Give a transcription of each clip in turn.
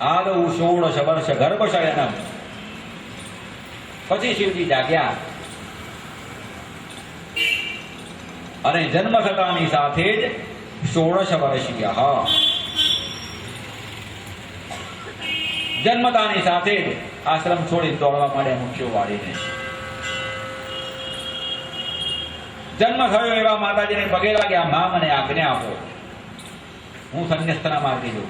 આદૌ 16 વર્ષ ગર્ભશયનમ. પછી શિવજી જાગ્યા અને જન્મ થતાની સાથે જ 16 વર્ષીય, જન્મતાની સાથે જ આશ્રમ છોડી દોડવા માંડ્યા મુખ્યો વાળીને. જન્મ થયો એવા માતાજીને પગે લાગ્યા, મા મને આજ્ઞા આપો, હું સંન્યસ્તના માર્ગે જઉં.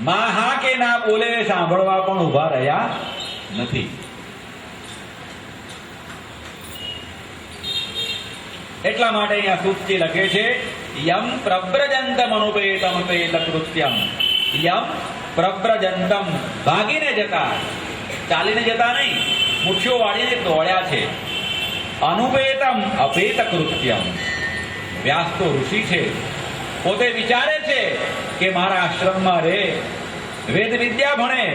મા હા કે ના બોલે સાંભળવા પણ ઉભા રહ્યા નથી. એટલા માટે અહીંયા સૂચિ લખે છે, યમ પ્રવ્રજંતમ અનુપેતમ પેત કૃત્યમ. યમ પ્રવ્રજંતમ, ભાગીને જતા, ચાલીને જતા નહીં, મુઠ્ઠીઓ વાળીને દોડ્યા છે. અનુપેતમ અપેત કૃત્યમ. વ્યાસ તો ઋષિ છે, પોતે વિચારે છે કે મારા આશ્રમમાં રહે, વેદ વિદ્યા ભણે,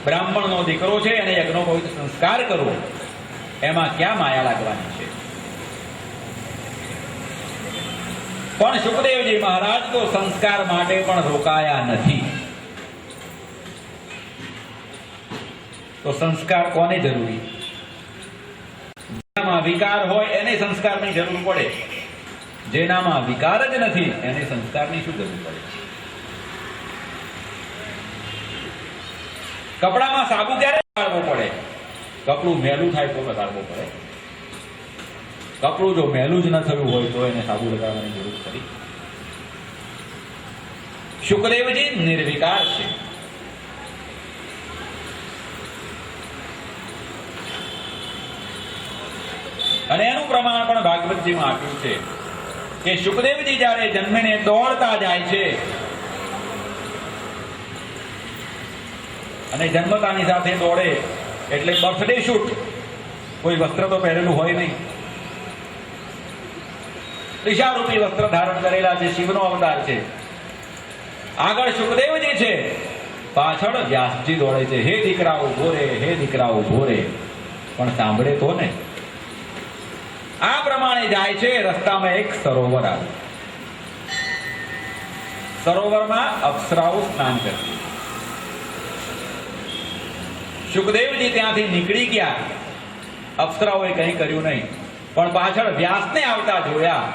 બ્રાહ્મણનો દીકરો છે અને યજ્ઞોપવિત સંસ્કાર કરવો, એમાં ક્યાં માયા લાગવાની છે. પણ સુખદેવજી મહારાજ તો સંસ્કાર માટે પણ રોકાયા નથી. તો સંસ્કાર કોને જરૂરી? જેનામાં વિકાર હોય એને સંસ્કારની જરૂર પડે, જેનામાં વિકાર જ નથી એને સંસ્કારની શું જરૂર પડે? કપડામાં સાબુ ક્યારે લગાડવો પડે? કપડું મેલું થાય તો લગાડવો પડે. કપડું જો મેલું જ ન થયું હોય તો એને સાબુ લગાડવાની જરૂર ખરી? શુકદેવજી નિર્વિકાર છે. અને એનું પ્રમાણ પણ ભાગવતજીમાં આપ્યું છે કે શુકદેવજી જ્યારે જન્મીને દોડતા જાય છે અને જન્મતાની સાથે દોડે એટલે બર્થડે શૂટ, કોઈ વસ્ત્ર તો પહેરેલું હોય નહીં, દિશારૂપી વસ્ત્ર ધારણ કરેલા છે, શિવનો અવતાર છે. આગળ શુકદેવજી છે, પાછળ વ્યાસજી દોડે છે. હે દીકરા ઉભો રે, હે દીકરા ઉભો રે. પણ સાંભળે તો ને. આ પ્રમાણે જાય છે. રસ્તામાં એક સરોવર આવ્યું. સરોવરમાં અપ્સરાઓ સ્નાન કરતી. શુકદેવજી ત્યાંથી નીકળી ગયા. અપ્સરાઓએ કંઈ કર્યું નહીં, પણ પાછળ વ્યાસને આવતા જોયા.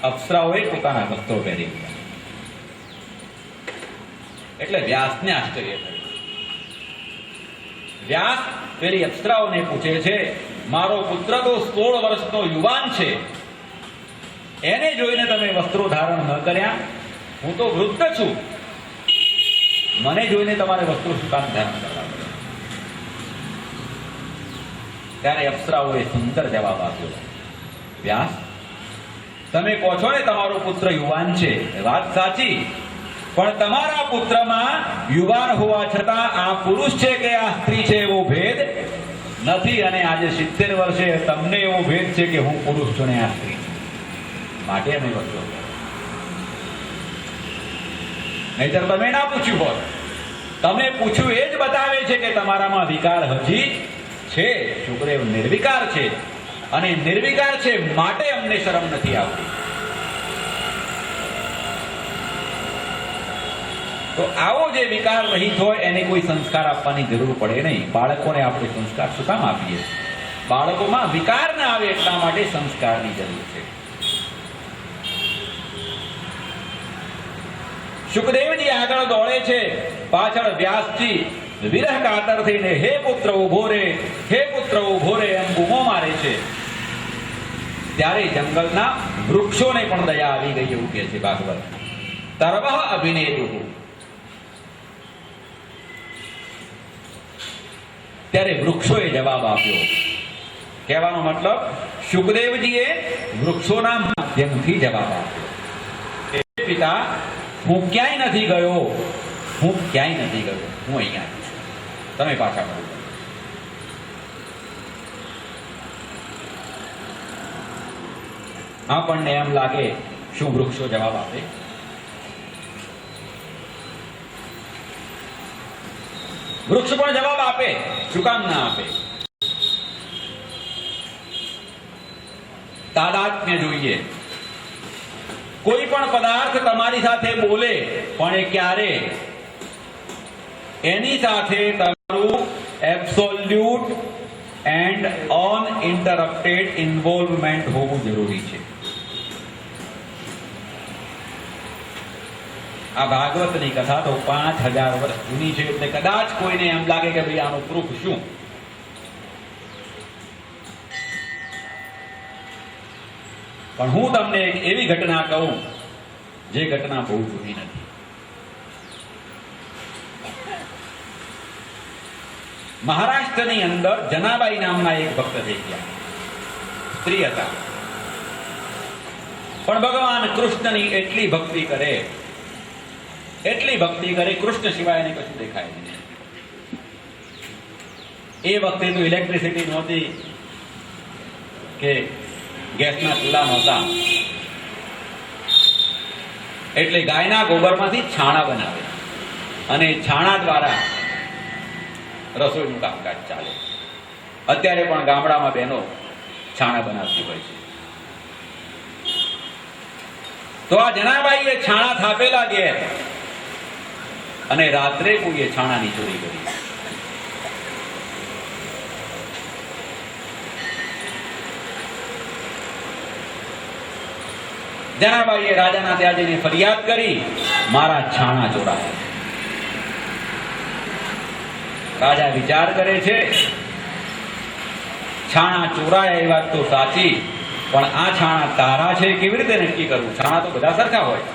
અપ્સરાઓએ પોતાના વસ્ત્રો પહેરી ગયા. એટલે વ્યાસને આશ્ચર્ય થયું. વ્યાસ પેલી અપ્સરાઓને પૂછે છે, મારો પુત્ર તો 16 વર્ષનો યુવાન છે, એને જોઈને તમે વસ્ત્રો ધારણ ન કર્યા? હું તો વૃદ્ધ છું, મને જોઈને તમારે વસ્ત્રો શું કામ ધારણ કરવા પડે? ત્યારે અપ્સરાઓએ સુંદર જવાબ આપ્યો. વ્યાસ, તમે કહો છો ને તમારો પુત્ર યુવાન છે, વાત સાચી, પણ તમારા પુત્રમાં યુવાન હોવા છતાં આ પુરુષ છે કે આ સ્ત્રી છે એવો ભેદ નથી. અને આજે 70 વર્ષે તમને એવો ભેદ છે કે હું પુરુષ છું ને આ સ્ત્રી છું, માટે અમે વસ્ત્રો. નહીતર તમે ના પૂછ્યું હોત. તમે પૂછ્યું એ જ બતાવે છે કે તમારામાં વિકાર હજી છે. શુકદેવ નિર્વિકાર છે, અને નિર્વિકાર છે માટે અમને શરમ નથી આવતી. તો આવો જે વિકાર રહિત હોય એને કોઈ સંસ્કાર આપવાની જરૂર પડે નહીં. બાળકોને આપણે સંસ્કાર શું કામ આપીએ? બાળકોમાં વિકાર ના આવે એટલા માટે સંસ્કારની જરૂર છે. શુકદેવજી આગળ દોડે છે, પાછળ વ્યાસજી વિરહ કાતર થઈને હે પુત્ર ઉભો રે, હે પુત્ર ઉભો રે એમ બૂમો મારે છે. ત્યારે જંગલના વૃક્ષોને પણ દયા આવી ગઈ એવું કહે છે ભાગવત. તર્વઃ અભિનેદુઃ. ત્યારે વૃક્ષોએ જવાબ આપ્યો. કહેવાનો મતલબ શુકદેવજીએ વૃક્ષોના માધ્યમથી જવાબ આપ્યો. હે પિતા, હું ક્યાંય નથી ગયો, હું ક્યાંય નથી ગયો, હું અહીંયા છું, તમે પાછા ફરો. આપણને એમ લાગે શું વૃક્ષો જવાબ આપે? વૃક્ષ પણ જવાબ આપે. શું કામ ના આપે? તાદાત્મ્ય જોઈએ. કોઈ પણ પદાર્થ તમારી સાથે બોલે પણ એ ક્યારે એની સાથે તમારું એબ્સોલ્યુટ એન્ડ અનઇન્ટરપ્ટેડ ઇન્વોલ્વમેન્ટ હોવું જરૂરી છે. આ ભાગવતની કથા તો 5000 વર્ષ જૂની છે, એટલે કદાચ કોઈને એમ લાગે કે ભાઈ આનું પ્રૂફ શું. પણ હું તમને એક એવી ઘટના કહું જે ઘટના બહુ જૂની નથી. મહારાષ્ટ્રની અંદર જનાબાઈ નામના એક ભક્ત થઈ ગયા. સ્ત્રી હતા, પણ ભગવાન કૃષ્ણની એટલી ભક્તિ કરે, કૃષ્ણ સિવાય એને કશું દેખાય નહીં. એ વખતે તો ઇલેક્ટ્રિસિટી નહોતી કે ગેસના ચૂલા નહોતા, એટલે ગાયના ગોબરમાંથી છાણા બનાવે અને છાણા દ્વારા રસોઈનું કામકાજ ચાલે. અત્યારે પણ ગામડામાં બહેનો છાણા બનાવતી હોય છે. તો આ જનાબાઈએ છાણા થાપેલા ઘેર અને રાત્રે કોઈએ છાણાની ચોરી કરી. જનાબાઈએ રાજાના ત્યાં જઈને ફરિયાદ કરી, મારા છાણા ચોરાયા. રાજા વિચાર કરે છે, છાણા ચોરાયા એ વાત તો સાચી, પણ આ છાણા તારા છે કેવી રીતે નક્કી કરવું? છાણા તો બધા સરખા હોય.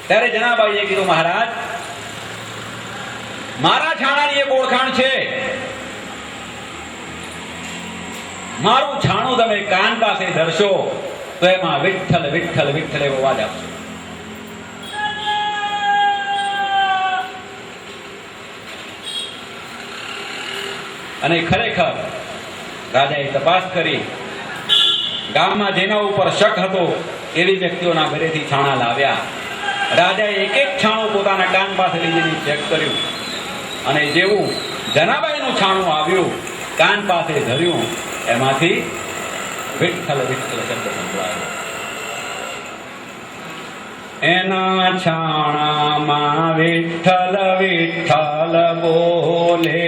ત્યારે જનાબાઈએ કીધું, મહારાજ, મારા છાણાની એક ઓળખાણ છે. મારું છાણું તમે કાન પાસે ધરશો તો એમાં વિઠ્ઠલ વિઠ્ઠલ વિઠ્ઠલ એવો અવાજ આવશે. અને ખરેખર રાજાએ તપાસ કરી, ગામમાં જેના ઉપર શક હતો એવી વ્યક્તિઓના ઘરેથી છાણા લાવ્યા. રાજાએ એક એક છાણું પોતાના કાન પાસે લઈ જઈને ચેક કર્યું, અને જેવું જનાબાઈનું છાણું આવ્યું, કાન પાસે ધર્યું, એમાંથી વિઠ્ઠલ વિઠ્ઠલ શબ્દ સંભળાયો. એના છાણામાં વિઠ્ઠલ વિઠ્ઠલ બોલે,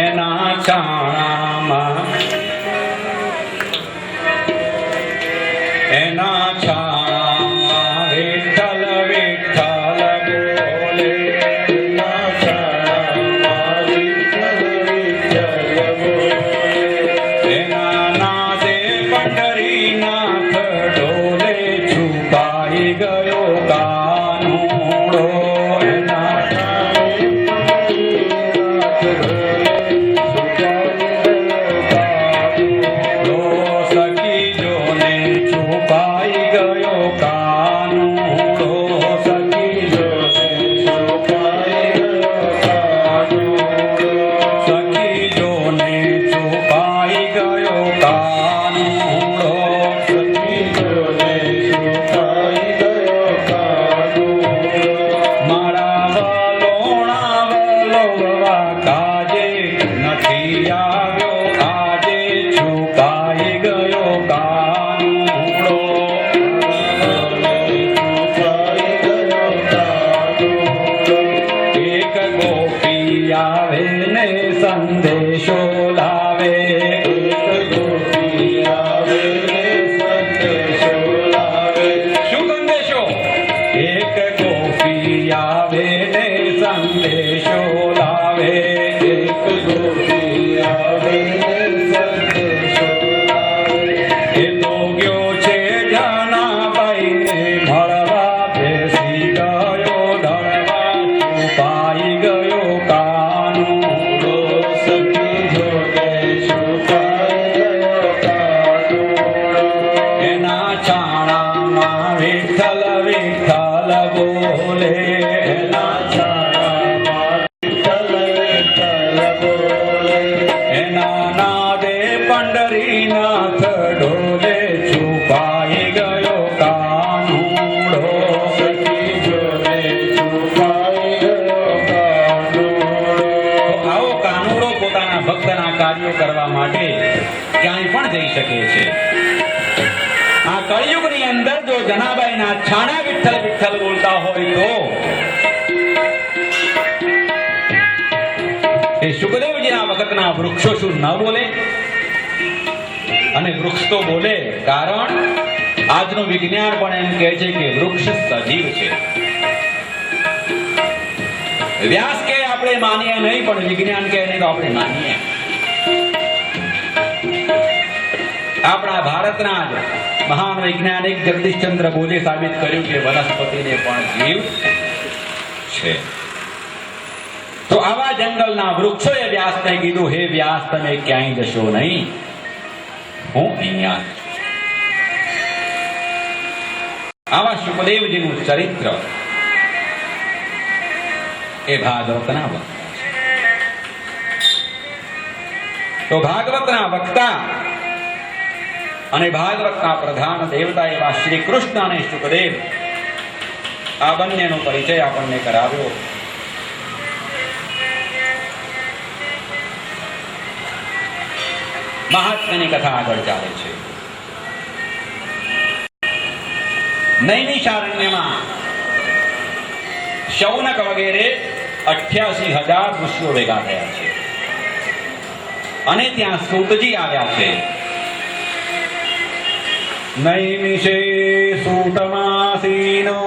એના છાણામાં, એના છાણામાં વિઠ્ઠલ વિઠ્ઠલ બોલે, એના છાણામાં વિઠ્ઠલ વિઠ્ઠલ બોલે, એના નાદે પંઢરીનાથ ડોલે, છુપાઈ ગયો કાનુડો, એના સખી જોને છુપાઈ ગયો કાનુડો, સખી જોને છુપાઈ ગયો કાનુડો, સખી જોને છુપાઈ ગયો કાનુડો, સખી જોને છુપાઈ ગયો કાનુડો. મારા વલોણા વલોવા કાજે નથી આવ્યો, આજે છુપાઈ ગયો કાનુડો, છુપાઈ ગયો કાનુડો. એક ગોપી આવે ને સંદેશો લાવે, એક ગોપી આવે ને સંદેશો લાવે. શું સંદેશો? એક ગોપી આવે ને સંદેશો લાવે, એક ગોપી આવે ને સંદેશો લાવે. એ તો ગયો છે જનાબાઈને મળવા, બેસી ગયો ઢળવા, છુપાઈ ગયો કાનુડો, સખી જોને છુપાઈ ગયો કાનુડો. એના છાણામાં વિઠ્ઠલ વિઠ્ઠલ બોલે, એના છાણામાં વિઠ્ઠલ વિઠ્ઠલ બોલે, એના નાદે પંઢરીનાથ ડોલે, છુપાઈ ગયો કાનુડો, સખી જોને છુપાઈ ગયો કાનુડો. આવો કાનુડો પોતાના ભક્તના કાર્યો કરવા માટે ક્યાંય પણ જઈ શકે છે. આ કળિયુગની અંદર જો જનાબાઈના છાણા વિઠ્ઠલ વિઠ્ઠલ બોલતા હોય તો એ સુખદેવજીના વખતના વૃક્ષો શું ન બોલે? અને વૃક્ષ તો બોલે, કારણ આજનું વિજ્ઞાન પણ એમ કહે છે કે વૃક્ષ સજીવ છે. વ્યાસ કે આપણે માનીએ નહીં, પણ વિજ્ઞાન કહે નહીં તો આપણે માનીએ. આપણા ભારતના જ મહાન વૈજ્ઞાનિક જગદીશચંદ્ર બોઝે સાબિત કર્યું કે વનસ્પતિને પણ જીવ છે. તો આવા જંગલના વૃક્ષોએ વ્યાસને કીધું, હે વ્યાસ, તમે ક્યાંય જશો નહીં, હું અહીંયા. આવા સુખદેવજીનું ચરિત્ર એ ભાગવતના વક્તા છે. તો ભાગવતના વક્તા અને ભાગવતના પ્રધાન દેવતા એવા શ્રી કૃષ્ણ અને સુખદેવ, આ બંનેનો પરિચય આપણને કરાવ્યો. મહાત્મ્યની કથા આગળ ચાલે છે. નૈમિષારણ્યમાં શૌનક વગેરે 88,000 ઋષિઓ ભેગા થયા છે અને ત્યાં સૂતજી આવ્યા છે. નૈમિષે સૂતમાસીનો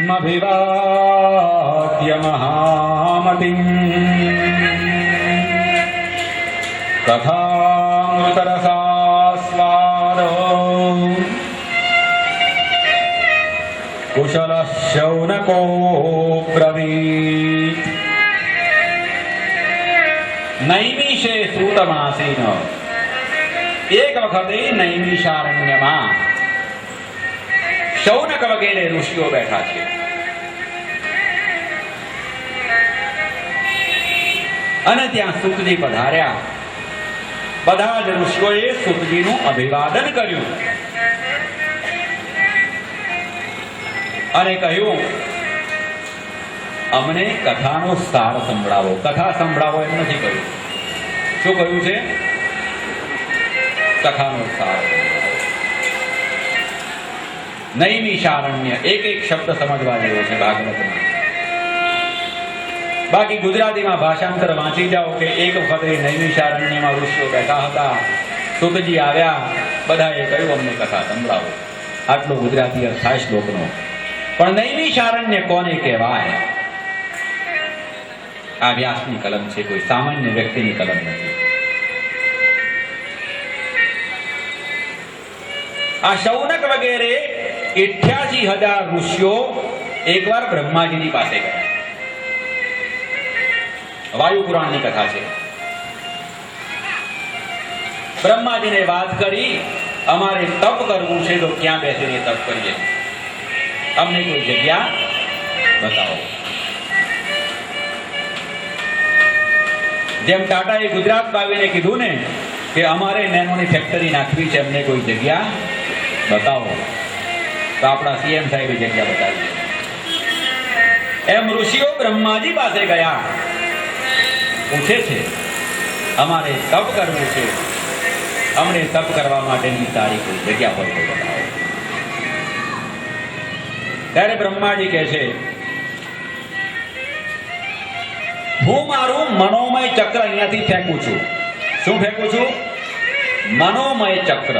મભિવાદ્ય મહામતિં કથામૃતરસાસ્વાદો કુશલ શૌનકો બ્રવીત. નૈમિષે સૂતમાસીન, એક વખતે નૈમિષારણ્યમાં શૌનક વગેરે ઋષિઓ બેઠા છે અને ત્યાં સૂતજી પધાર્યા. બધા જ ઋષિઓએ સૂતજીનું અભિવાદન કર્યું અને કહ્યું, અમને કથાનો સાર સંભળાવો. કથા સંભળાવો એમ નથી કહ્યું. શું કહ્યું છે? કથાનો સાર. નૈમિષારણ્ય, એક એક શબ્દ સમજવા જેવો છે ભાગવતમાં. બાકી ગુજરાતીમાં ભાષાંતર વાંચી જાઓ કે એક વખત નૈમિષારણ્યમાં ઋષિઓ બેઠા હતા, સૂતજી આવ્યા, બધાએ કહ્યું અમને કથા સંભળાવો. આટલો ગુજરાતી અર્થ થાય શ્લોકનો. પણ નૈમિષારણ્ય કોને કહેવાય? આ વ્યાસની કલમ છે, કોઈ સામાન્ય વ્યક્તિની કલમ નથી. આ શૌનક વગેરે 88,000 ઋષિઓ એકવાર બ્રહ્માજીની પાસે ગયા. વાયુ પુરાણની કથા છે. બ્રહ્માજીને વાત કરી, અમારે તપ કરવું છે તો ક્યાં બેસીને તપ કરીએ, અમને કોઈ જગ્યા બતાવો. જેમ ટાટાએ ગુજરાત આવીને કીધું ને કે અમારે નેનોની ફેક્ટરી નાખવી છે, અમને કોઈ જગ્યા બતાવો, તો આપણા સીએમ સાહેબે જગ્યા બતાવી. એમ ઋષિઓ બ્રહ્માજી પાસે ગયા, પૂછે છે અમારે તપ કરવું છે, અમને તપ કરવા માટેની સારી કોઈ જગ્યા હોય તો બતાવો. ત્યારે બ્રહ્માજી કહે છે, હું મારું મનોમય ચક્ર અહીંયાથી ફેંકું છું. શું ફેંકું છું? મનોમય ચક્ર.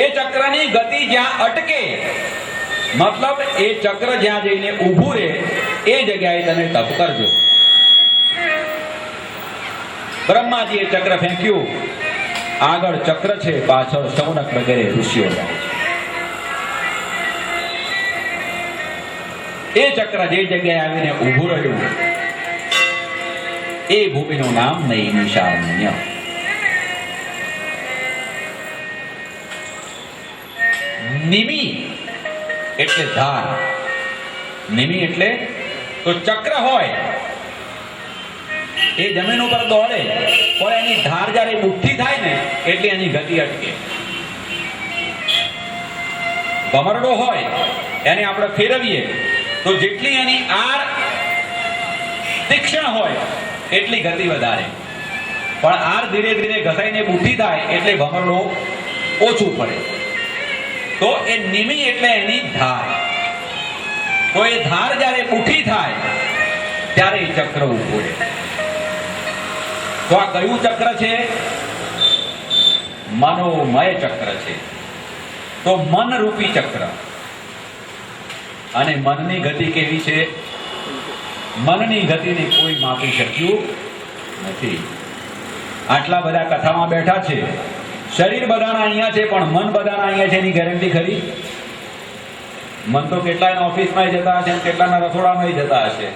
એ ચક્રની ગતિ જ્યાં અટકે, મતલબ એ ચક્ર જ્યાં જઈને ઊભું રહે, એ જગ્યાએ તમે તપ કરજો. બ્રહ્માજીએ ચક્ર ફેંક્યું, આગળ ચક્ર છે, પાછળ શૌનક વગેરે ઋષિઓ જાય છે. એ ચક્ર જે જગ્યાએ આવીને ઊભું રહ્યું, એ ભૂમિનું નામ નૈમિષારણ્ય. નિમિ એટલે ધાર. નિમિ એટલે તો ચક્ર હોય એ જમીન ઉપર દોડે, પણ એની ધાર જ્યારે મુઠ્ઠી થાય ને એટલે એની ગતિ અટકે. ભમરડો હોય એને આપણે ફેરવીએ તો જેટલી એની આર તીક્ષ્ણ હોય એટલી ગતિ વધારે. પણ આર ધીરે ધીરે ઘસાઈને બુઠ્ઠી થાય એટલે ભમરડો ઓછું પડે. તો એ નિમી એટલે એની ધાર. તો એ ધાર જ્યારે બુઠ્ઠી થાય ત્યારે એ ચક્ર ઉભું. તો આ કયું ચક્ર છે? મનોમય ચક્ર છે. તો મન રૂપી ચક્ર. અને મનની ગતિ કેવી છે? મનની ગતિને કોઈ માપી શક્યું નથી. આટલા બધા કથામાં બેઠા છે, શરીર બધાના અહીંયા છે, પણ મન બધાના અહીંયા છે એની ગેરંટી ખરી? મન તો કેટલાયના ઓફિસમાં જતા હશે, કેટલાના રસોડામાં જતા હશે.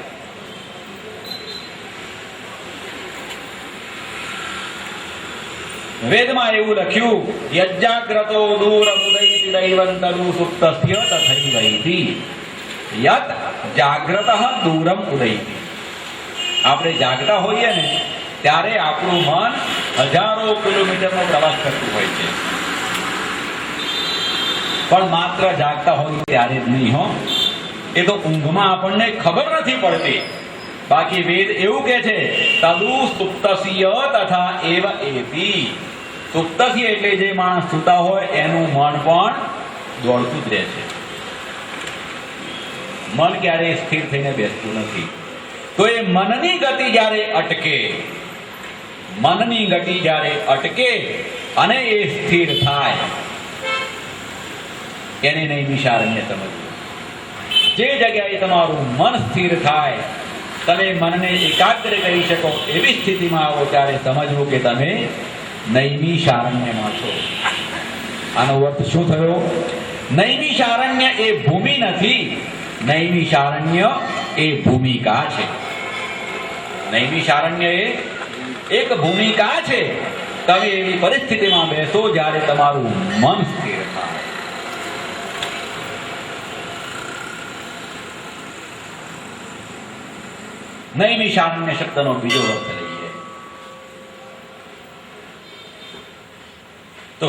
વેદમાં એવું લખ્યું, યજ્જાગ્રતો દૂરમ ઉદયતિ દૈવંતરુ સુપ્તસ્ય તથૈવૈતિ યત જાગ્રતઃ દૂરમ ઉદયતિ. આપણે જાગતા હોઈએ ને ત્યારે આપણું મન હજારો કિલોમીટરનો પ્રવાસ કરતું હોય છે, પણ માત્ર જાગતા હોય ત્યારે જ નહીં હો. એ તો ઊંઘમાં આપણને ખબર નથી પડતી. બાકી વેદ એવું કહે છે, તદુ સુપ્તસ્ય તથા એવ એતિ. સુપ્તસ્ય એટલે જે માણસ સૂતા હોય એનું મન પણ દોડતું જ રહે છે. મન ક્યારેય સ્થિર થઈને બેસતું નથી. તો એ મનની ગતિ જ્યારે અટકે, મનની ગતિ જ્યારે અટકે અને એ સ્થિર થાય એને નૈમિષારણ્ય સમજવું. જે જગ્યાએ તમારું મન સ્થિર થાય, તમે મનને એકાગ્ર કરી શકો એવી સ્થિતિમાં આવો ત્યારે સમજવું કે તમે નૈમિષારણ્યમાં છો. આનો અર્થ શું થયો? નૈમિષારણ્ય એ ભૂમિ નથી, નૈમિષારણ્ય એ ભૂમિકા છે. નૈમિષારણ્ય એ એક ભૂમિકા છે. તમે એવી પરિસ્થિતિમાં બેસો જ્યારે તમારું મન સ્થિર થાય. નૈમિષારણ્ય શબ્દનો બીજો અર્થ લઈએ તો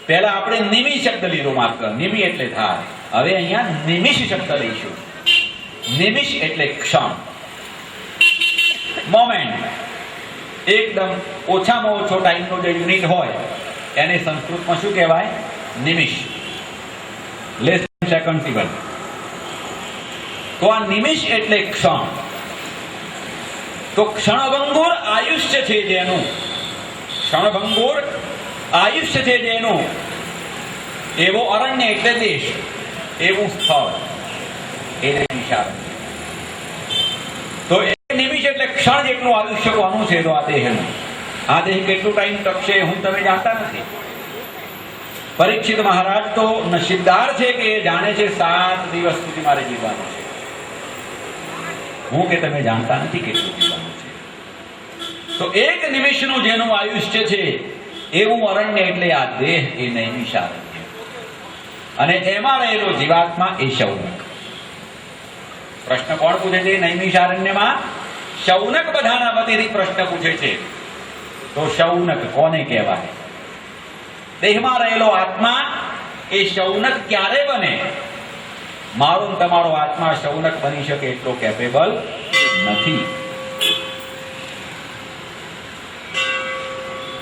પહેલા આપણે નિમિ શબ્દ લીધો, માત્ર નિમિ એટલે ધાર. હવે અહીંયા નિમિષ શબ્દ લઈશું. નિમિષ એટલે ક્ષણ, મોમેન્ટ. એકદમ ઓછામાં ઓછો ટાઈમનો જે યુનિટ હોય એને સંસ્કૃતમાં શું કહેવાય? નિમિષ. Less than second even. તો આ નિમિષ એટલે ક્ષણ. તો ક્ષણભંગુર આયુષ્ય છે જેનું, ક્ષણભંગુર આયુષ્ય છે જેનું, એવો અરણ્ય એટલે દેશ, એવું સ્થળ એ નૈમિષારણ્ય. તો એ નિમિષ એટલે ક્ષણ જેટલું આયુષ્ય કોનું છે? તો આ દેહનું. આ દેહ કેટલું ટાઈમ ટકશે હું તમે જાણતા નથી. પરીક્ષિત મહારાજ તો નસીબદાર છે કે એ જાણે છે 7 દિવસ સુધી મારે જીવવાનું છે. હું કે તમે જાણતા નથી કેટલું જીવવાનું છે. તો એક નિમિષનું જેનું આયુષ્ય છે એવું અરણ્ય એટલે આ દેહ એ નૈમિષારણ્ય. અને એમાં રહેલો જીવાત્મા એ શૌનક. પ્રશ્ન કોણ પૂછે છે નૈમિષારણ્યમાં? શૌનક બધાના વતીથી પ્રશ્ન પૂછે છે. તો શૌનક કોને કહેવાય? દેહમાં રહેલો આત્મા એ શૌનક ક્યારે બને? મારો તમારો આત્મા શૌનક બની શકે એટલો કેપેબલ નથી.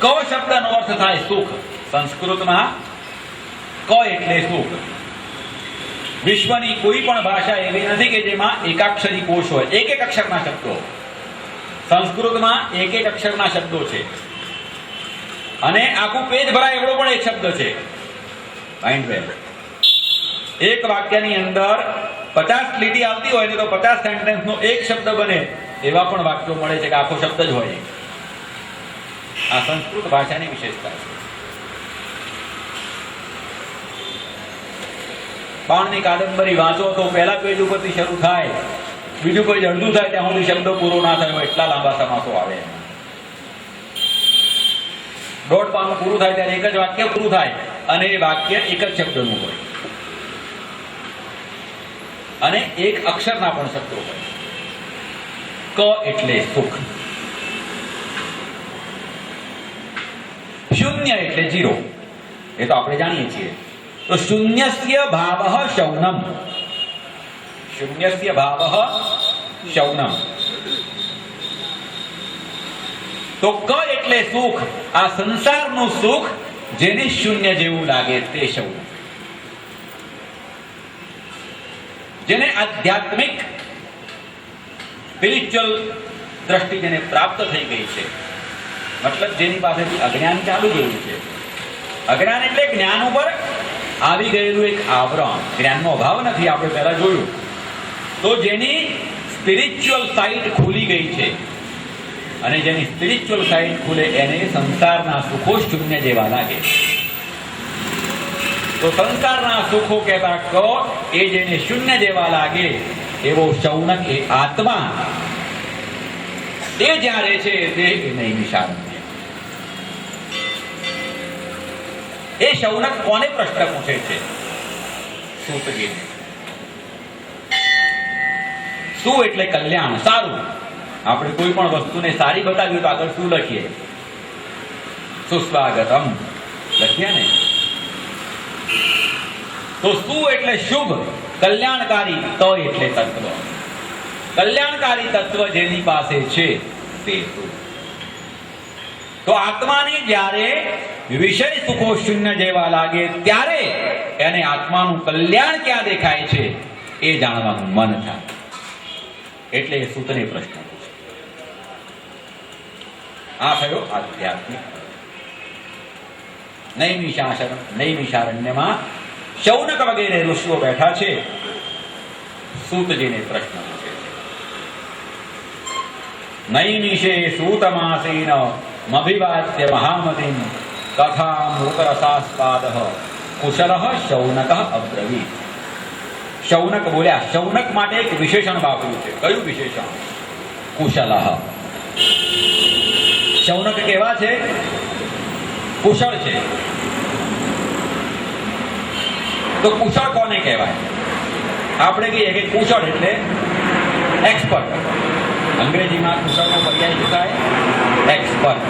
ક શબ્દનો અર્થ થાય સુખ. સંસ્કૃતમાં ક એટલે સુખ. વિશ્વની કોઈ પણ ભાષા એવી નથી કે જેમાં એકાક્ષરી કોશ હોય, એક એક અક્ષરના શબ્દો. સંસ્કૃતમાં એક એક અક્ષરના શબ્દો છે અને આખું પેજ ભરાય એવડો પણ એક શબ્દ છે. માઇન્ડ વેલ. એક વાક્યની અંદર 50 લીટી આવતી હોય ને તો 50 સેન્ટેન્સનો એક શબ્દ બને એવા પણ વાક્યો મળે છે કે આખો શબ્દ જ હોય. આ સંસ્કૃત ભાષાની વિશેષતા છે. બાણની કાદંબરી વાંચો તો પહેલા પેજ ઉપરથી શરૂ થાય, બીજું કોઈ અડધું થાય ત્યાં સુધી શબ્દ પૂરો ના થયો એટલા લાંબા સમાસો આવે. 1.5 પાનું પૂરું થાય ત્યારે એક જ વાક્ય પૂરું થાય અને એ વાક્ય એક જ શબ્દનું હોય અને એક અક્ષરના પણ શબ્દો હોય. ક એટલે સુખ. શૂન્ય એટલે 0. એ તો આપણે જાણીએ છીએ. તો શૂન્યસ્ય ભાવઃ શૌનમ. શૂન્યસ્ય ભાવઃ શૌનમ. તો ક એટલે સુખ, આ સંસારનું સુખ જેને શૂન્ય જેવું લાગે તે શૌનક, જેને આધ્યાત્મિક સ્પિરિચ્યુઅલ દ્રષ્ટિ જેને પ્રાપ્ત થઈ ગઈ છે, મતલબ જેની પાસેથી અજ્ઞાન ચાલુ ગયું છે. અજ્ઞાન એટલે જ્ઞાન ઉપર આવી ગયેલું એક આવરણ, જ્ઞાનનો અભાવ નથી, આપણે પહેલા જોયું. તો જેની સ્પિરિચ્યુઅલ સાઇટ ખુલી ગઈ છે, અને જેની સ્પિરિચ્યુઅલ સાઇટ ખુલે એને સંસારના સુખો શૂન્ય જેવા લાગે. તો સંસારના સુખો કહેતા કહો એ જેને શૂન્ય જેવા લાગે એવો શૌનક એ આત્મા એ જ્યાં રહે છે તે નૈમિષારણ્ય. એ શૌનક કોને પ્રશ્ન પૂછે છે? સૂતજીને. શું એટલે કલ્યાણ, સારું. આપણે કોઈ પણ વસ્તુને સારી બતાવીએ તો આગળ શું લખીએ? સુસ્વાગતમ લખીએ ને. તો શું એટલે શુભ, કલ્યાણકારી. ત એટલે તત્વ. કલ્યાણકારી તત્વ જેની પાસે છે તે સુખ. તો આત્માને જ્યારે વિષય સુખો શૂન્ય જેવા લાગે ત્યારે એને આત્માનું કલ્યાણ ક્યાં દેખાય છે એ જાણવાનું મન થાય. એટલે એ સૂતને પ્રશ્ન પૂછે. આ થયો આધ્યાત્મિક. નૈમિષારણ્યમાં શૌનક વગેરે ઋષિઓ બેઠા છે. સૂતજીને પ્રશ્ન પૂછે છે. નૈમિષે સૂતમાસીન મભિવાદ્ય મહામતિમ કથામૃતરસાસ્પાદઃ કુશલઃ શૌનકઃ અબ્રવીત. શૌનક બોલ્યા. શૌનક માટે એક વિશેષણ વાપર્યું છે. કયું વિશેષણ? કુશલઃ. શૌનક કેવા છે? કુશળ છે. તો કુશળ કોને કહેવાય? આપણે કહીએ કે કુશળ એટલે એક્સપર્ટ. અંગ્રેજીમાં કુશળનો પર્યાય શું થાય? એક્સપર્ટ.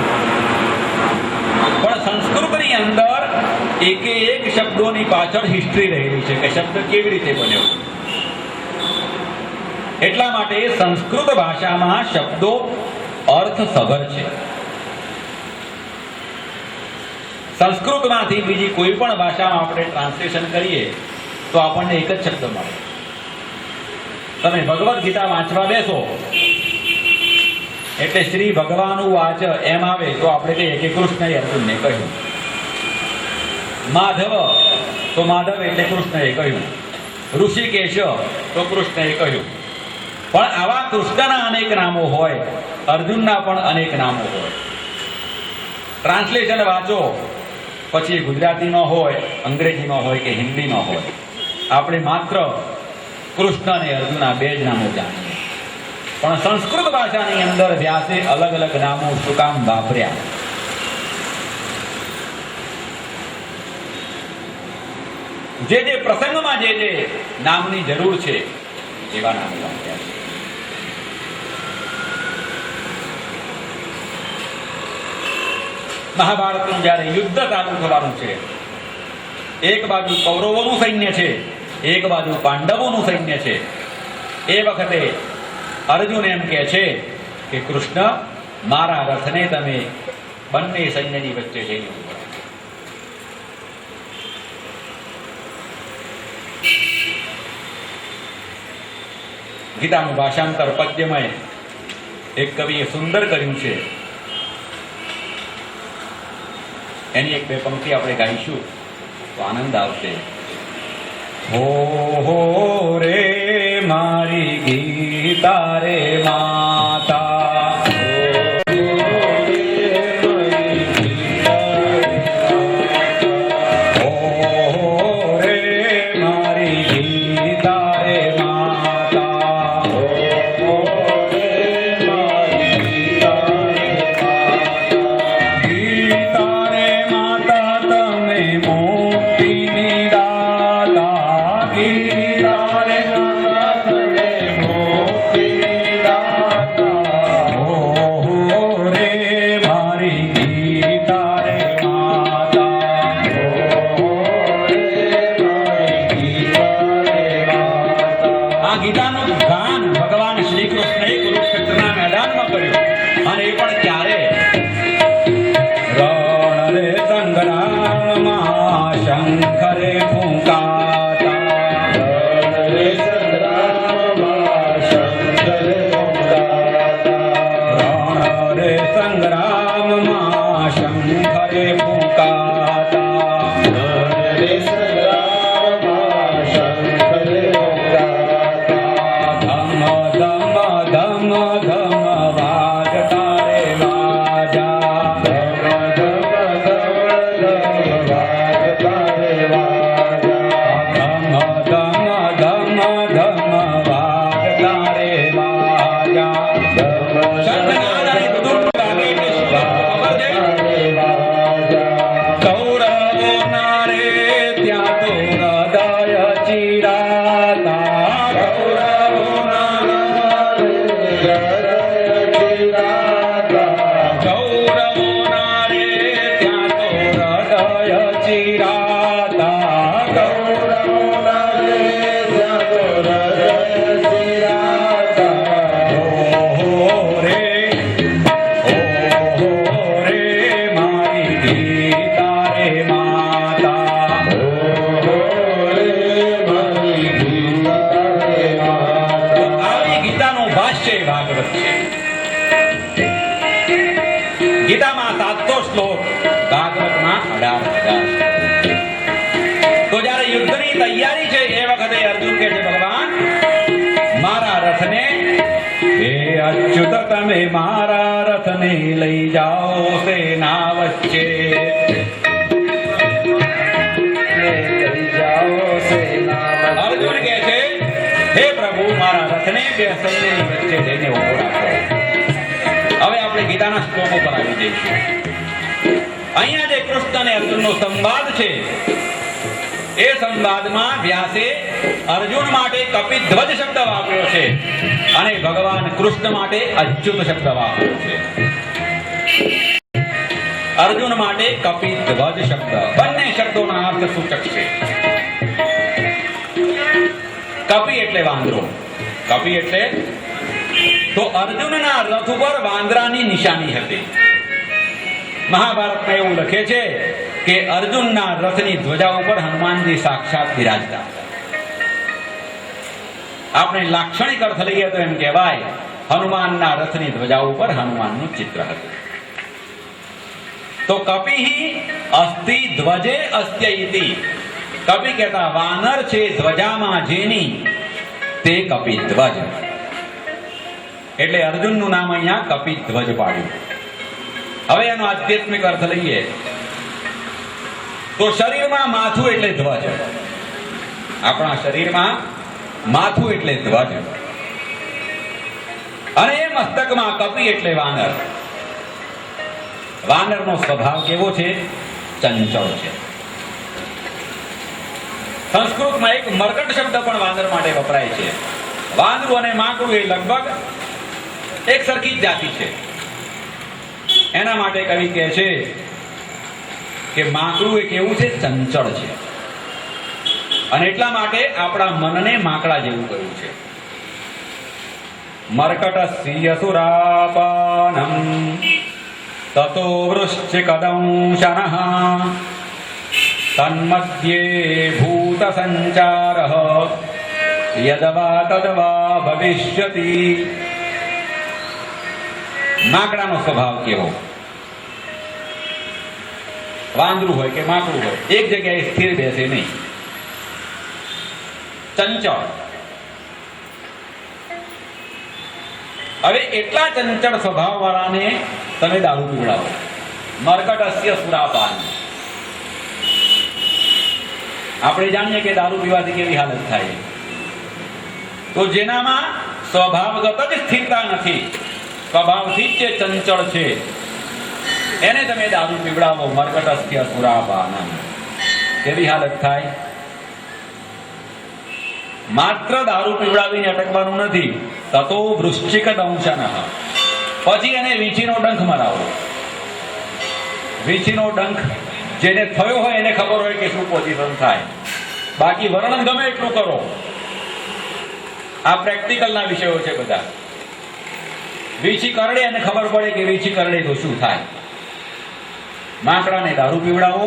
પણ સંસ્કૃતની અંદર એકે એક શબ્દોની પાછળ હિસ્ટ્રી રહેલી છે કે શબ્દ કેવી રીતે બન્યો. એટલા માટે સંસ્કૃત ભાષામાં શબ્દો અર્થસભર છે. સંસ્કૃતમાંથી બીજી કોઈ પણ ભાષામાં આપણે ટ્રાન્સલેશન કરીએ તો આપણને એક જ શબ્દ મળે. તમે ભગવદ્ ગીતા વાંચવા બેસો એટલે શ્રી ભગવાનનું વાચ એમ આવે તો આપણે કહીએ કે કૃષ્ણએ અર્જુનને કહ્યું. માધવ તો માધવ એટલે કૃષ્ણએ કહ્યું. ઋષિકેશ તો કૃષ્ણએ કહ્યું. પણ આવા કૃષ્ણના અનેક નામો હોય, અર્જુનના પણ અનેક નામો હોય. ટ્રાન્સલેશન વાંચો પછી ગુજરાતીનો હોય, અંગ્રેજીનો હોય કે હિન્દીનો હોય, આપણે માત્ર કૃષ્ણ અને અર્જુનના બે જ નામો જાણીએ. પણ સંસ્કૃત ભાષાની અંદર વ્યાસે અલગ અલગ નામો શું કામ વાપર્યા? જે જે પ્રસંગમાં જે જે નામની જરૂર છે એવા નામ વાપર્યા છે. મહાભારતનું જ્યારે યુદ્ધ ચાલુ થવાનું છે, એક બાજુ કૌરવોનું સૈન્ય છે, એક બાજુ પાંડવોનું સૈન્ય છે. એ વખતે અર્જુન એમ કહે છે કે કૃષ્ણ, મારા રથને તમે બંને સૈન્યની વચ્ચે જઈને ઉભો રાખો. ગીતાનું ભાષાંતર પદ્યમય એક કવિએ સુંદર કર્યું છે. એની એક બે પંક્તિ આપણે ગાઈશું તો આનંદ આવશે. હો હો રે મારી ગીતા રે માતા, ગીતા રે માતા તમે મોક્ષની દાતા. તમે મારા રથને લઈ જાઓ સેના વચ્ચે. અર્જુન કહે છે, હે પ્રભુ, મારા રથને બે સૈન્યની વચ્ચે જઈને ઉભો રાખો. હવે આપણે ગીતાના શ્લોકો પર આવી જઈશું. અહીંયા જે કૃષ્ણ અને અર્જુનનો સંવાદ છે, એ સંવાદમાં વ્યાસે અર્જુન માટે કપિધ્વજ શબ્દ વાપર્યો છે અને ભગવાન કૃષ્ણ માટે અચ્યુત શબ્દ વાપર્યો છે. અર્જુન માટે કપિધ્વજ શબ્દ, બંને શબ્દોના અર્થ સૂચક છે. કપિ એટલે વાંદરો. કપિ એટલે તો અર્જુનના રથ ઉપર વાંદરાની નિશાની હતી. મહાભારતમાં એવું લખે છે કે અર્જુનના રથની ધ્વજા ઉપર હનુમાનજી સાક્ષાત બિરાજતા. આપણે લાક્ષણિક અર્થ લઈએ તો એમ કહેવાય હનુમાનના રથની ધ્વજા ઉપર હનુમાનનું ચિત્ર હતું. તો કપિ અસ્તિ ધ્વજે અસ્ત્ય ઇતિ. કપિ કહેતા વાનર છે ધ્વજામાં જેની, તે કપિધ્વજ. એટલે અર્જુનનું નામ અહીંયા કપિધ્વજ પાડ્યું. હવે એનો આધ્યાત્મિક અર્થ લઈએ તો શરીરમાં માથું એટલે ધ્વજ. આપણા શરીરમાં માથું એટલે ધ્વજ અને એ મસ્તકમાં કપિ એટલે વાનર. વાનરનો સ્વભાવ કેવો છે? ચંચળ છે. સંસ્કૃતમાં એક મરકટ શબ્દ પણ વાનર માટે વપરાય છે. વાંદરું અને માકડું એ લગભગ એક સરખી જ જાતિ છે. એના માટે કવિ કહે છે કે માકડું એક એવું છે, ચંચળ છે, અને એટલા માટે આપણા મનને માકડા જેવું કર્યું છે. મર્કટસ્ય સુરાપાનમ તતો વૃશ્ચિકદંશનઃ તન્મધ્યે ભૂત સંચારઃ યદવા તદવા ભવિષ્યતિ. માકડાનો સ્વભાવ કેવો? વાંદરું હોય કે માકડું હોય, એક જગ્યાએ સ્થિર બેસે નહીં, ચંચળ. હવે એટલા ચંચળ સ્વભાવ વાળાને તમે દારૂ પીવડાવો. મર્કટસ્ય સુરાપાન. આપણે જાણીએ કે દારૂ પીવાથી કેવી હાલત થાય. તો જેનામાં સ્વભાવગત જ સ્થિરતા નથી, સ્વભાવથી જ ચંચળ છે, એને તમે દારૂ પીવડાવો. મર્કટસ્ય સુરાપાન. કેવી હાલત થાય? માત્ર દારૂ પીવડાવીને અટકવાનું નથી. તતો વૃશ્ચિક દંશન. પછી એને વીંછીનો ડંખ મરાવો. વીંછીનો ડંખ જેને થયો હોય એને ખબર હોય કે શું પોઝિશન થાય. બાકી વર્ણન ગમે એટલું કરો. આ પ્રેક્ટિકલના વિષયો છે બધા. વીંછી કરડે અને ખબર પડે કે વીંછી કરડે તો શું થાય. માકડાને દારૂ પીવડાવો,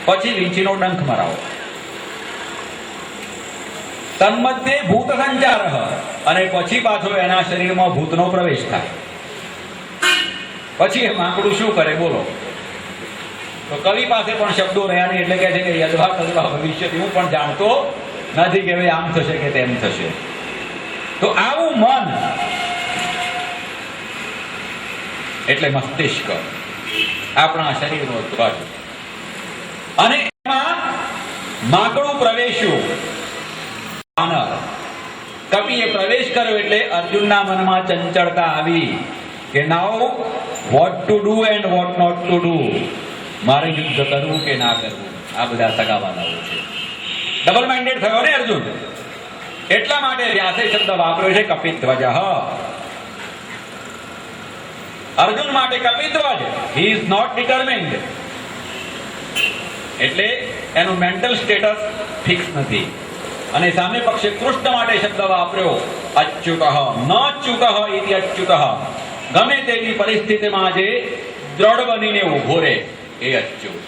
પછી વીંછીનો ડંખ મરાવો. તન્મધ્યે ભૂત સંચાર. અને પછી પાછો એના શરીરમાં ભૂતનો પ્રવેશ થાય. પછી એ માકડું શું કરે બોલો? તો કવિ પાસે પણ શબ્દો રહ્યા નહીં, એટલે કહે છે કે યદવા તદવા ભવિષ્યતિ. હું પણ જાણતો નથી કે આમ થશે કે તેમ થશે. તો આવું મન એટલે મસ્તિષ્ક, આપણા શરીરનો ધ્વજ. અને એમાં માકડું પ્રવેશ્યું, વાનર. કપિએ પ્રવેશ કર્યો એટલે અર્જુનના મનમાં ચંચળતા આવી કે now what to do and what not to do. મારે યુદ્ધ કરવું કે ના કરવું, આ બધા સગાવાલાઓ છે. ડબલ માઇન્ડેડ થયો ને અર્જુન. એટલા માટે વ્યાસે શબ્દ વાપર્યો છે કપિધ્વજ. અર્જુન માટે કપિધ્વજ. He is not ડિટરમિન્ડ. એટલે એનું મેન્ટલ સ્ટેટસ ફિક્સ નથી. અને સામે પક્ષે કૃષ્ણ માટે શબ્દ વાપર્યો અચ્યુત. ન ચ્યુત ઇતિ અચ્યુત. ગમે તેવી પરિસ્થિતિમાં જે દ્રઢ બનીને ઉભો રહે એ અચ્યુત.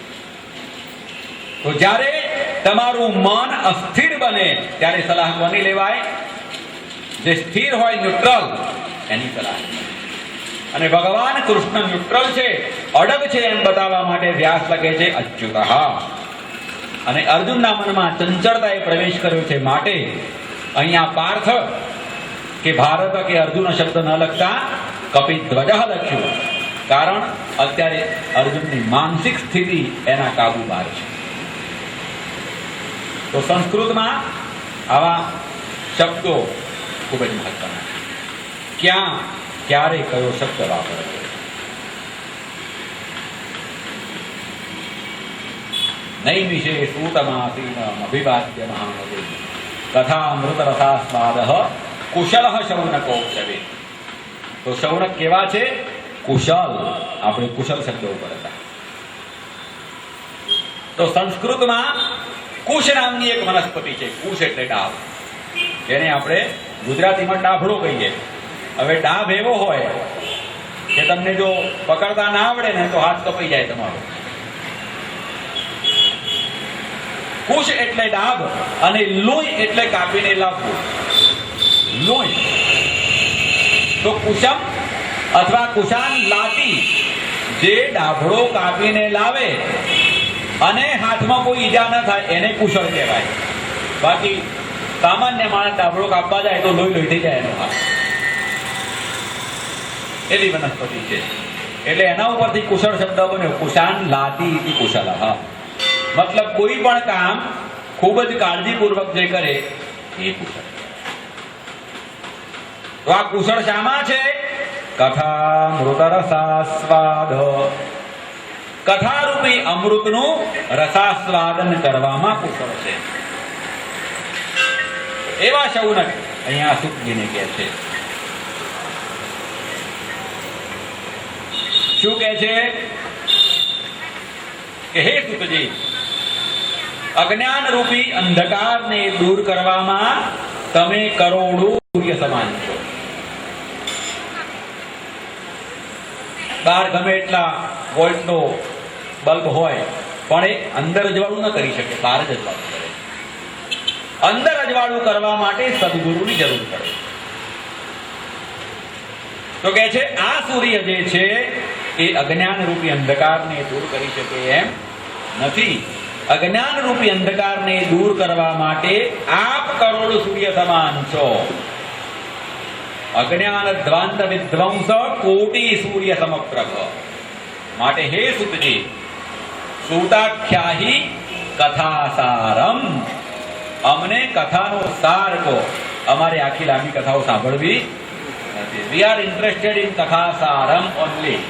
તો જ્યારે તમારું મન અસ્થિર બને ત્યારે સલાહ કોની લેવાય? જે સ્થિર હોય, ન્યુટ્રલ, એની સલાહ. અને ભગવાન કૃષ્ણ ન્યુટ્રલ છે, અડગ છે, એમ બતાવવા માટે વ્યાસ લખે છે અચ્યુત. અને અર્જુનના મનમાં ચંચળતાએ પ્રવેશ કર્યો છે, માટે અહીંયા પાર્થ કે ભારત કે અર્જુન શબ્દ ન લખતા કપિધ્વજ લખ્યું, કારણ અત્યારે અર્જુનની માનસિક સ્થિતિ એના કાબુ બહાર છે. તો સંસ્કૃતમાં આવા શબ્દો ખૂબ જ મહત્વના છે. ક્યાં ક્યારે કયો શબ્દ વાપરવો. નૈમિષે સૂતમાસીન અભિવાદ્ય મહામતે કથામૃત રસાસ્વાદ કુશલ શૌનકો બ્રવે. તો શૌનક કેવા છે? કુશલ. આપણે કુશલ શબ્દો ઉપર હતા. તો સંસ્કૃતમાં કુશ નામની એક વનસ્પતિ છે. કુશ એટલે ડાબ, જેને આપણે ગુજરાતીમાં ડાભડો કહીએ. હવે ડાભ એવો હોય કે તમને જો પકડતા ના આવડે ને તો હાથ કપાઈ જાય તમારો. કુશ એટલે ડાબ અને લોહી એટલે કાપીને લાવવું. લોહી. તો કુશમ અથવા કુશાન લાતી, જે ડાભડો કાપીને લાવે અને હાથમાં કોઈ ઈજા ન થાય એને કુશળ કહેવાય. બાકી સામાન્ય માણસ ડાભડો કાપવા જાય તો લોહી લોહી થઈ જાય એનો હાથ. એવી વનસ્પતિ છે. એટલે એના ઉપરથી કુશળ શબ્દ બન્યો. કુશાન લાતી ઇતિ કુશલ. મતલબ કોઈ પણ કામ ખૂબ જ કાળજીપૂર્વક જે કરે એ કુશળ. તો આ કુશળ શામાં છે? કથામૃત રસાસ્વાદ. કથારૂપી અમૃતનું રસાસ્વાદન કરવામાં કુશળ છે. એવા શૌનક અહીંયા સુખજીને કહે છે. શું કહે છે કે હે સુતજી, અજ્ઞાન રૂપી અંધકારને દૂર કરવામાં તમે કરોડો સૂર્ય સમાન છો. બહાર ગમે એટલા વોલ્ટનો બલ્બ હોય પણ એ અંદર અજવાળું ન કરી શકે, બહાર જ અજવાળું કરે. અંદર અજવાળું કરવા માટે સદગુરુની જરૂર પડે. તો કહે છે આ સૂર્ય જે છે એ અજ્ઞાન રૂપી અંધકારને દૂર કરી શકે એમ નથી. અજ્ઞાન રૂપી અંધકારને દૂર કરવા માટે આપ કરોડ સૂર્ય સમાન છો. અજ્ઞાન ધ્વાંત વિધ્વંસ કોટી સૂર્ય સમપ્રભ. માટે હે સુતજી, સૂતાખ્યાહી કથાસારમ. અમને કથાનો સાર કહો. અમારે આખી લાંબી કથાઓ સાંભળવી નથી. વી આર ઇન્ટરેસ્ટેડ ઇન કથાસારમ ઓનલી.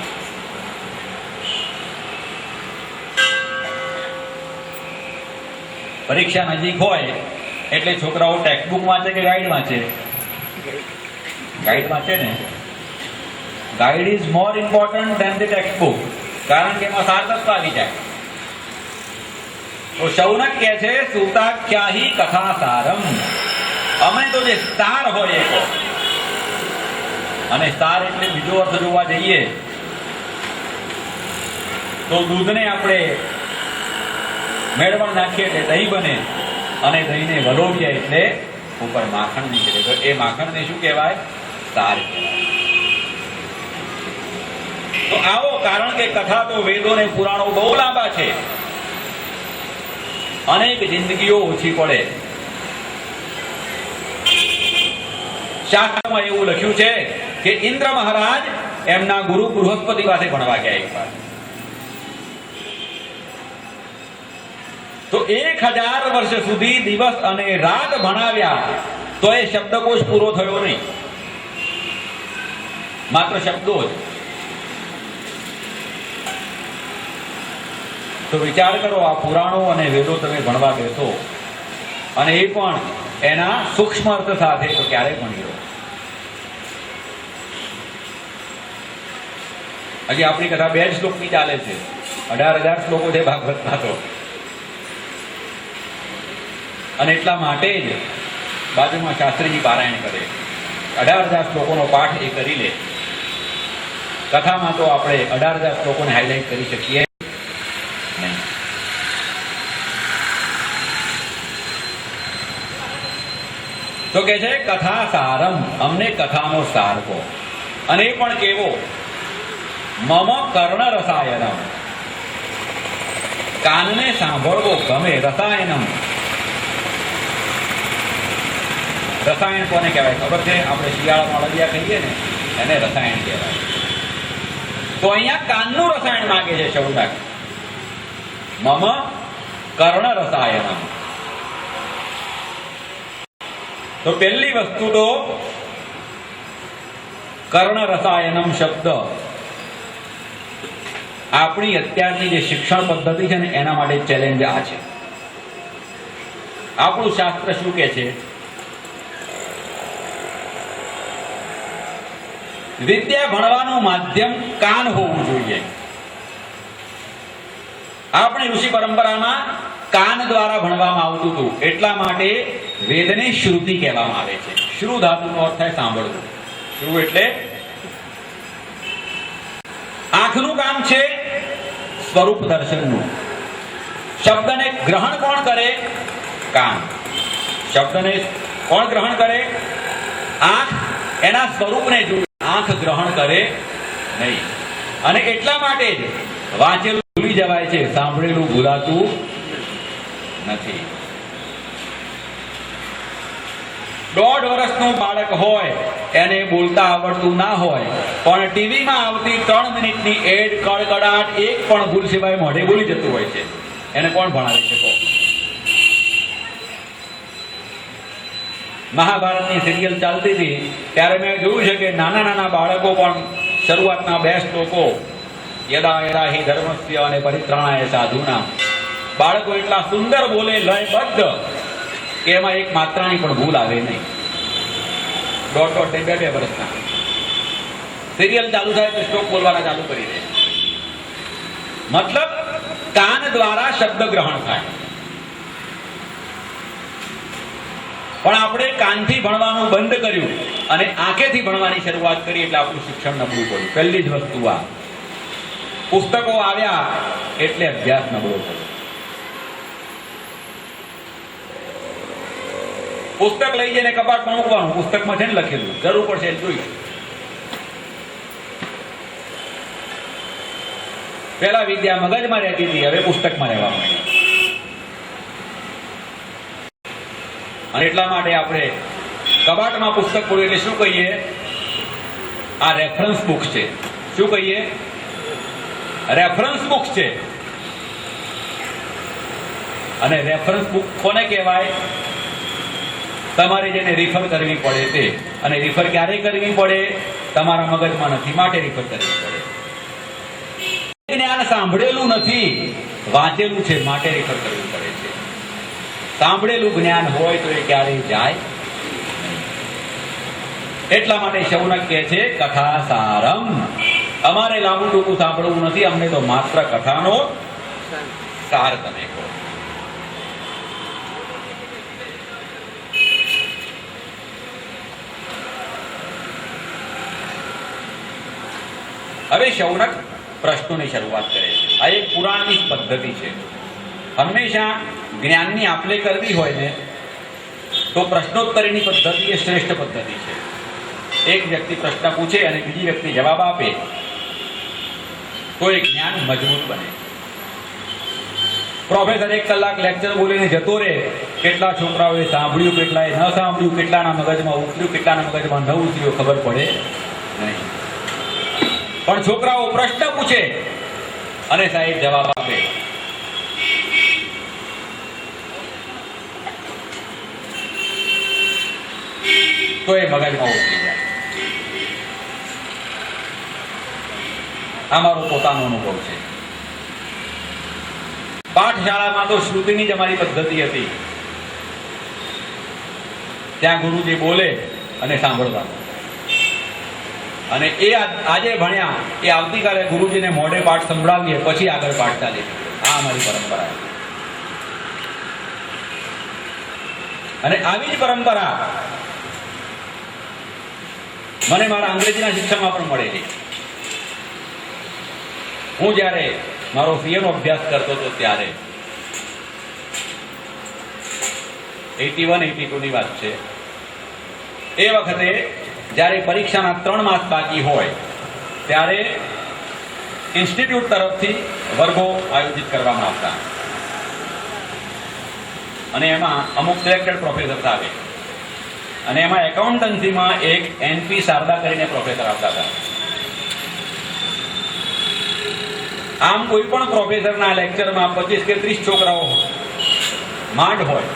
પરીક્ષા નજીક હોય એટલે છોકરાઓ ટેક્સ્ટબુક વાંચે કે ગાઈડ વાંચે? ગાઈડ વાંચે ને. Guide is more important than the textbook, કારણ કે એમાં સાર તત્વ આવી જાય. તો શૌનક કહે છે સૂતાખ્યાહી કથા સારમ. અમે તો જે સાર હોય એ કહો. અને સાર એટલે બીજો અર્થ જોવા જઈએ તો દૂધને આપણે મેળવણ નાખીએ એટલે દહીં બને, અને દહીંને વલોવીએ એટલે ઉપર માખણ નીકળે. તો એ માખણને શું કહેવાય? સાર કહેવાય. તો આવો, કારણ કે કથા તો વેદો ને પુરાણો બહુ લાંબા છે. અનેક જિંદગીઓ ઓછી પડે. શાસ્ત્રમાં એવું લખ્યું છે કે ઇન્દ્ર મહારાજ એમના ગુરુ બૃહસ્પતિ પાસે ભણવા ગયા એકવાર. તો 1000 વર્ષ સુધી દિવસ અને રાત ભણાવ્યા તો એ શબ્દકોશ પૂરો થયો નહીં. માત્ર શબ્દો જ. તો વિચાર કરો, આ પુરાણો અને વેદો તમે ભણવા બેસો અને એ પણ એના સૂક્ષ્મ અર્થ સાથે, તો ક્યારે ભણી લો? હજી આપણી કથા 2 શ્લોકની ચાલે છે. 18,000 શ્લોકો છે ભાગવતના. તો અને એટલા માટે જ બાજુમાં શાસ્ત્રીજી પારાયણ કરે. 18,000 શ્લોકોનો પાઠ એ કરી લે. કથામાં તો આપણે 18,000 શ્લોકોને હાઇલાઇટ કરી શકીએ નહીં. તો કે છે કથા સારમ, અમને કથાનો સાર કહો. અને એ પણ કેવો? મમ કર્ણ રસાયનમ. કાનને સાંભળવો ગમે. રસાયનમ, રસાયણ કોને કહેવાય ખબર છે? આપણે શિયાળામાં અળદિયા ખાઈએ ને એને રસાયણ કહેવાય. તો અહીંયા કાનનું રસાયણ માંગે છે શૌનક. મમ કર્ણ રસાયણમ. તો પહેલી વસ્તુ તો કર્ણ રસાયણમ શબ્દ આપણી અત્યારની જે શિક્ષણ પદ્ધતિ છે ને એના માટે ચેલેન્જ આ છે. આપણું શાસ્ત્ર શું કહે છે? વિદ્યા ભણવાનું માધ્યમ કાન હોવું જોઈએ. આપણી ઋષિ પરંપરામાં કાન દ્વારા ભણવામાં આવતું હતું. એટલા માટે વેદને શ્રુતિ કહેવામાં આવે છે. શ્રુ ધાતુનો અર્થ થાય સાંભળવું. શ્રુ એટલે આંખનું કામ છે સ્વરૂપ દર્શનનું. શબ્દને ગ્રહણ કોણ કરે? કાન. શબ્દને કોણ ગ્રહણ કરે? આંખ. એના સ્વરૂપને જુએ. આંખ ગ્રહણ કરે નહીં. અને એટલા માટે જ વાંચેલું ભૂલી જવાય છે, સાંભળેલું ભૂલાતું નથી. 1.5 વર્ષનું બાળક હોય, એને બોલતા આવડતું ના હોય, પણ ટીવીમાં આવતી 3 મિનિટની એડ કડકડાટ એક પણ ભૂલ સિવાય મોઢે બોલી જતું હોય છે. એને કોણ ભણાવી શકો? મહાભારતની સિરિયલ ચાલતી હતી ત્યારે મેં જોયું છે કે નાના નાના બાળકો પણ શરૂઆતના 2 શ્લોકો યદા યદા હિ ધર્મસ્ય અને પરિત્રાણાય સાધુના, બાળકો એટલા સુંદર બોલે, લયબદ્ધ, કે એમાં એક માત્રાની પણ ભૂલ આવે નહીં. 1.5-2 વર્ષના સિરિયલ ચાલુ થાય તો શ્લોક બોલવાના ચાલુ કરી દે. મતલબ કાન દ્વારા શબ્દ ગ્રહણ થાય. પણ આપણે કાનથી ભણવાનું બંધ કર્યું અને આંખેથી ભણવાની શરૂઆત કરી એટલે આપણું શિક્ષણ નબળું પડ્યું. પહેલી જ વસ્તુ આ. પુસ્તકો આવ્યા એટલે અભ્યાસ નબળો પડ્યો. પુસ્તક લઈ જઈને કબાટમાં મૂકવાનું. પુસ્તકમાં છે ને લખેલું, જરૂર પડશે જોઈશું. પેલા વિદ્યા મગજમાં રહેતી હતી, હવે પુસ્તકમાં રહેવા માંડી. અને એટલા માટે આપણે કબાટમાં પુસ્તક ખોલીએ એટલે શું કહીએ? આ રેફરન્સ બુક છે. શું કહીએ? રેફરન્સ બુક છે. અને રેફરન્સ બુક કોને કહેવાય? તમારે જેને રિફર કરવી પડે તે. અને રિફર ક્યારે કરવી પડે? તમારા મગજમાં નથી માટે રિફર કરવી પડે. જ્ઞાન સાંભળેલું નથી, વાંચેલું છે માટે રિફર કરવું પડે છે. સાંભળેલું જ્ઞાન હોય તો એ ક્યારેય જાય. એટલા માટે શૌનક કહે છે કથા સારમ. અમારે લાંબુ ટૂંકું સાંભળવું નથી, અમને તો માત્ર કથાનો સાર તમે કહો. હવે શૌનક પ્રશ્નોની શરૂઆત કરે છે. આ એક પુરાણની પદ્ધતિ છે. હંમેશા જ્ઞાનની આપલે કરવી હોય ને તો પ્રશ્નોત્તરીની પદ્ધતિ એ શ્રેષ્ઠ પદ્ધતિ છે. એક વ્યક્તિ પ્રશ્ન પૂછે અને બીજી વ્યક્તિ જવાબ આપે તો એ જ્ઞાન મજબૂત બને. પ્રોફેસર 1 કલાક લેક્ચર બોલીને જતો રહે, કેટલા છોકરાઓએ સાંભળ્યું, કેટલાએ ન સાંભળ્યું, કેટલાના મગજમાં ઉતર્યું, કેટલાના મગજમાં ન ઉતર્યું, ખબર પડે નહીં. પણ છોકરાઓ પ્રશ્ન પૂછે અને સાહેબ જવાબ આપે તો એ મગજમાં ઉતરી જાય. આ મારો પોતાનો અનુભવ છે. પાઠશાળામાં તો શ્રુતિની જ અમારી પદ્ધતિ હતી. ત્યાં ગુરુજી બોલે અને સાંભળવાનું. અને એ આજે ભણ્યા એ આવતીકાલે ગુરુજીને મોઢે પાઠ સંભળાવીએ પછી આગળ પાઠ ચાલે. આ અમારી પરંપરા છે. અને આવી જ પરંપરા મને મારા અંગ્રેજીના શિક્ષણમાં પણ મળેલી. હું જ્યારે મારો સીએનો અભ્યાસ કરતો હતો ત્યારે 81-82 ની વાત છે. એ વખતે જ્યારે પરીક્ષાના 3 માસ બાકી હોય ત્યારે ઇન્સ્ટિટ્યૂટ તરફથી વર્ગો આયોજિત કરવામાં આવતા અને એમાં અમુક સિલેક્ટેડ પ્રોફેસર્સ આવે અને એમાં એકાઉન્ટન્સીમાં એક એનપી શારદા કરીને પ્રોફેસર આવતા હતા. આમ કોઈ પણ પ્રોફેસરના લેક્ચરમાં 25 કે 30 છોકરાઓ માંડ હોય,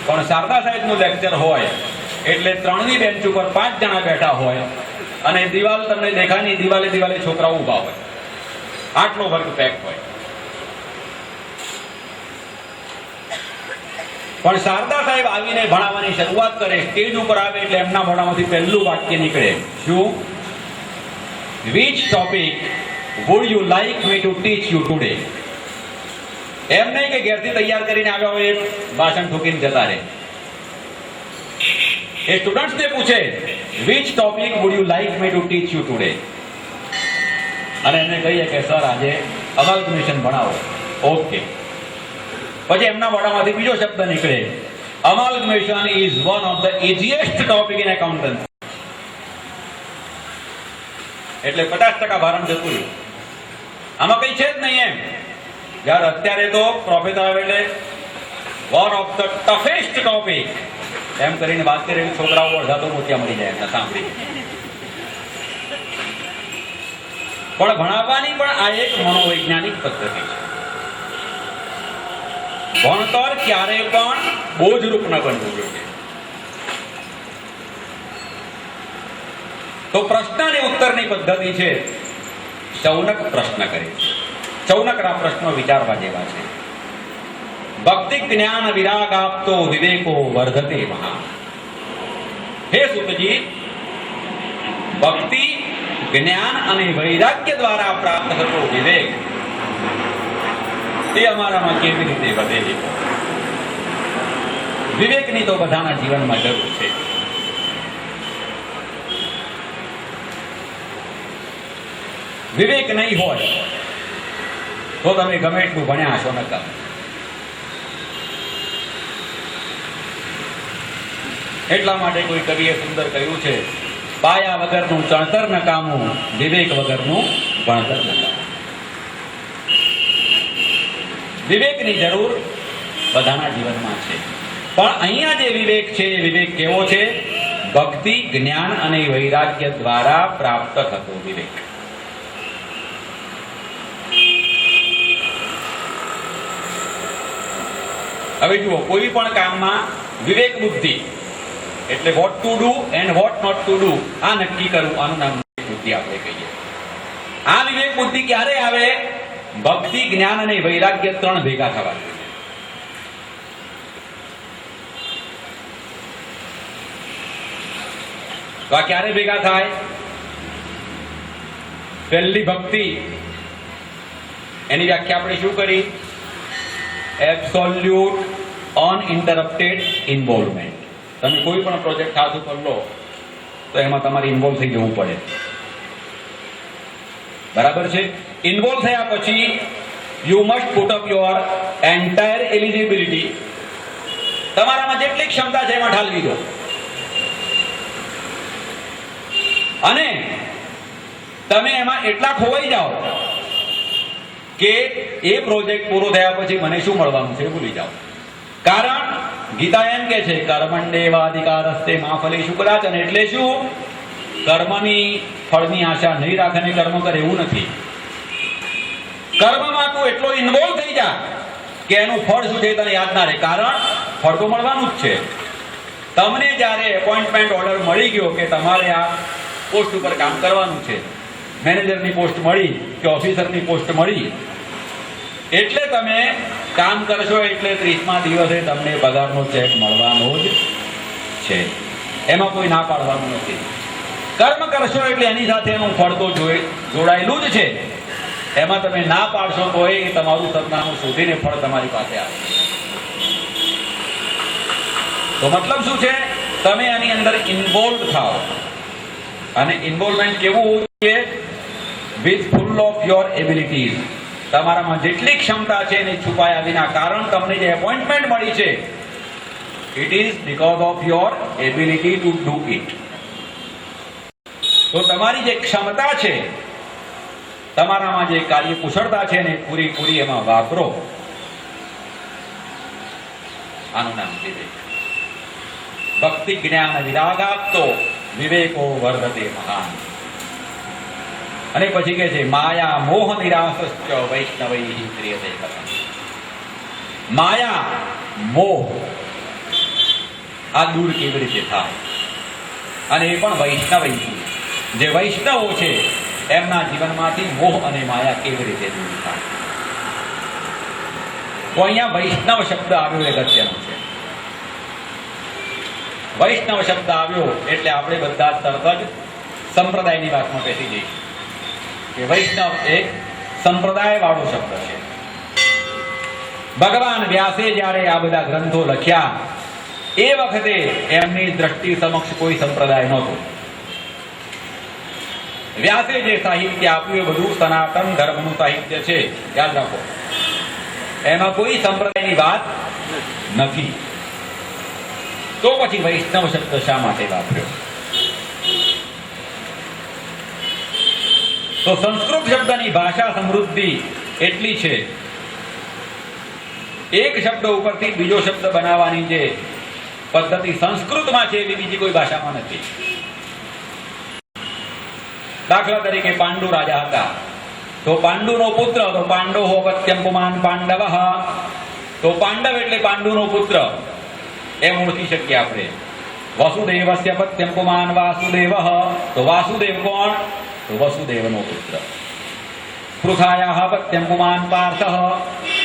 પણ શારદા સાહેબનું લેક્ચર હોય એટલે 3ની બેન્ચ ઉપર 5 જણા બેઠા હોય અને દિવાલ તમને દેખાય નહીં, દિવાલે દિવાલે છોકરાઓ ઊભા હોય, આટલો વર્ગ પેક હોય. પણ શારદા સાહેબ આવીને ભણાવવાની શરૂઆત કરે, સ્ટેજ ઉપર આવે એટલે એમના મોઢામાંથી પહેલું વાક્ય નીકળે, શું? Which topic would you like me to teach you today? એમ નહીં કે ઘેરથી તૈયાર કરીને આવ્યા હોય ભાષણ ઠોકીને જતા રહે. એ સ્ટુડન્ટ્સને પૂછે, which topic would you like me to teach you today? અને એમને કહીએ કે સર આજે અમાલ્ગમેશન ભણાવો. ઓકે. પછી એમના મોઢામાંથી બીજો શબ્દ નીકળે, amalgamation is one of the easiest topic in accountancy. એટલે 50% ભારણ જતું રહ્યું. આમાં કઈ છે જ નહીં એમ. જ્યારે અત્યારે તો પ્રોફેસર આવે એટલે one of the toughest topic એમ કરીને વાત કરે, છોકરાઓ અડધા તો મોતિયા મળી જાય એમને સાંભળી. પણ ભણાવવાની પણ આ એક મનોવૈજ્ઞાનિક પદ્ધતિ છે. ભણતર ક્યારે પણ બોજરૂપ ન બનવું જોઈએ. તો પ્રશ્ન અને ઉત્તરની પદ્ધતિ છે. શૌનક પ્રશ્ન કરે છે. શૌનકના પ્રશ્નો વિચારવા જેવા છે. ભક્તિ જ્ઞાન વિરાગ આપતો વિવેકો વર્ધતે મહા. હે સુતજી, ભક્તિ જ્ઞાન અને વૈરાગ્ય દ્વારા પ્રાપ્ત થતો વિવેક તે અમારામાં કેવી રીતે વધે છે? વિવેકની તો બધાના જીવનમાં જરૂર છે. વિવેક નહીં હોય તો તમે ગમે એટલું ભણ્યા હશો નકર. એટલા માટે કોઈ કવિએ સુંદર કહ્યું છે, પાયા વગરનું ચણતર નકામું, વિવેક વગરનું ભણતર નકામું. વિવેકની જરૂર બધાના જીવનમાં છે. પણ અહીંયા જે વિવેક છે એ વિવેક કેવો છે? ભક્તિ જ્ઞાન અને વૈરાગ્ય દ્વારા પ્રાપ્ત થતો વિવેક. હવે જુઓ, કોઈ પણ કામમાં વિવેક બુદ્ધિ એટલે what to do and what not to do, આ નક્કી કરવું, આનું નામ વિવેક બુદ્ધિ આપણે કહીએ. આ વિવેક બુદ્ધિ ક્યારે આવે? ભક્તિ જ્ઞાન અને વૈરાગ્ય 3 ભેગા થવા જોઈએ. તો આ ક્યારે ભેગા થાય? પહેલી ભક્તિ, એની વ્યાખ્યા આપણે શું કરી? Absolute uninterrupted involvement. તમે કોઈ પણ પ્રોજેક્ટ હાથ ઉપર લો તો એમાં તમારે ઇન્વોલ્વ થઈ જવું પડે. બરાબર છે? ઇન્વોલ્વ થયા પછી you must put up your entire eligibility. તમારામાં જેટલી ક્ષમતા છે એમાં ઠાલવી દો. અને તમે એમાં એટલા ખોવાઈ જાઓ કે એ પ્રોજેક્ટ પૂરો થયા પછી મને શું મળવાનું છે ભૂલી જાઓ. કારણ ગીતા એમ કે છે, કર્મણ્યેવાધિકારસ્તે મા ફલેષુ કદાચન. એટલે શું? કર્મની ફળની આશા નહીં રાખે ને કર્મ કરે એવું નથી. કર્મમાં તું એટલો ઇન્વોલ્વ થઈ જા કે એનું ફળ શું છે તને યાદ ના રહે. કારણ ફળ તો મળવાનું જ છે. તમને જ્યારે એપોઇન્ટમેન્ટ ઓર્ડર મળી ગયો કે તમારે આ પોસ્ટ ઉપર કામ કરવાનું છે, મેનેજરની પોસ્ટ મળી કે ઓફિસરની પોસ્ટ મળી, એટલે તમે કામ કરશો એટલે 30મા દિવસે તમને પગારનો ચેક મળવાનો જ છે. એમાં કોઈ ના પાડવાનું નથી. કર્મ કરશો એટલે એની સાથે એનું ફળ તો જોડાયેલું જ છે. એમાં તમે ના પાડશો તો એ તમારું સરનામું શોધીને ફળ તમારી પાસે આવે. તો મતલબ શું છે? તમે આની અંદર ઇન્વોલ્વ થાઓ. અને ઇન્વોલ્વમેન્ટ કેવું હોવું જોઈએ? With full of your abilities. તમારામાં જેટલી ક્ષમતા છે એને છુપાયા વિના. કારણ તમને જે એપોઇન્ટમેન્ટ મળી છે, it is because of your ability to do it. તો તમારી જે ક્ષમતા છે, તમારામાં જે કાર્ય કુશળતા છે ને પૂરી એમાં વાપરો. આનું નામ વિવેક. ભક્તિ જ્ઞાન વિરાગાપ્તો વિવેકો વર્ધતે મહાન. અને પછી કે છે માયા મોહ નિરાસશ્ચ વૈષ્ણવૈ ક્રિયતે કથમ. માયા મોહ આ દૂર કેવી રીતે થાય, અને એ પણ વૈષ્ણવૈથી, જે વૈષ્ણવો છે એમના જીવનમાંથી મોહ અને માયા કેવી રીતે દૂર થાય. તો અહીંયા વૈષ્ણવ શબ્દ આવ્યો એ અગત્યનો છે. વૈષ્ણવ શબ્દ આવ્યો એટલે આપણે બધા તરત જ સંપ્રદાયની વાતમાં બેસી જઈશું કે વૈષ્ણવ એક સંપ્રદાય વાળો શબ્દ છે. ભગવાન વ્યાસે જ્યારે આ બધા ગ્રંથો લખ્યા એ વખતે એમની દ્રષ્ટિ સમક્ષ કોઈ સંપ્રદાય નહોતો. વ્યાસે જે સાહિત્ય આપ્યું એ બધું સનાતન ધર્મનું સાહિત્ય છે, યાદ રાખો. એમાં કોઈ સંપ્રદાયની વાત નથી. તો પછી વૈષ્ણવ શબ્દ શા માટે વાપર્યો? તો સંસ્કૃત શબ્દની ભાષા સમૃદ્ધિ એટલી છે, એક શબ્દ ઉપરથી બીજો શબ્દ બનાવવાની જે પદ્ધતિ સંસ્કૃતમાં છે એવી બીજી કોઈ ભાષામાં નથી. દાખલા તરીકે પાંડુ રાજા હતા, તો પાંડુનો પુત્ર, તો પાંડો પત્યમ પુમાન પાંડવ, તો પાંડવ એટલે પાંડુનો પુત્ર એમ ઓળખી શકીએ આપણે. વસુદેવસ્ય પત્યમ પુમાન વાસુદેવ, તો વાસુદેવ કોણ? તો વસુદેવનો પુત્ર. પૃથાયાઃ પત્યમ પુમાન પાર્થ,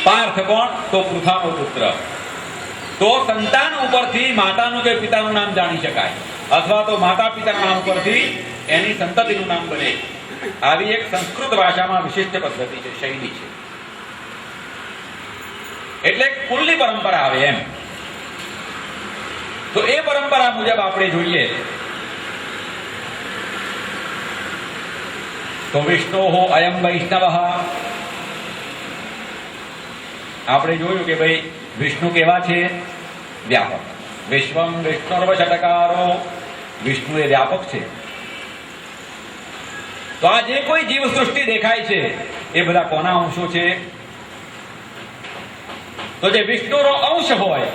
પાર્થ કોણ? તો પૃથાનો પુત્ર. તો સંતાન ઉપરથી માતાનું કે પિતાનું નામ જાણી શકાય, અથવા તો માતા પિતાના નામ ઉપરથી એની સંતતિનું નામ બને. આવી એક સંસ્કૃત ભાષામાં વિશિષ્ટ પદ્ધતિ છે, શૈલી છે. એટલે કુલની પરંપરા આવે એમ. તો એ પરંપરા મુજબ આપણે જોઈએ તો વિષ્ણો અયમ વૈષ્ણવ. આપણે જોયું કે ભાઈ વિષ્ણુ કેવા છે? વ્યાપક. વિશ્વમ વિષ્ણુર્વ ષટકારો, વિષ્ણુ એ વ્યાપક છે. તો આ જે કોઈ જીવ સૃષ્ટિ દેખાય છે એ બધા કોના અંશો છે? તો જે વિષ્ણુનો અંશ હોય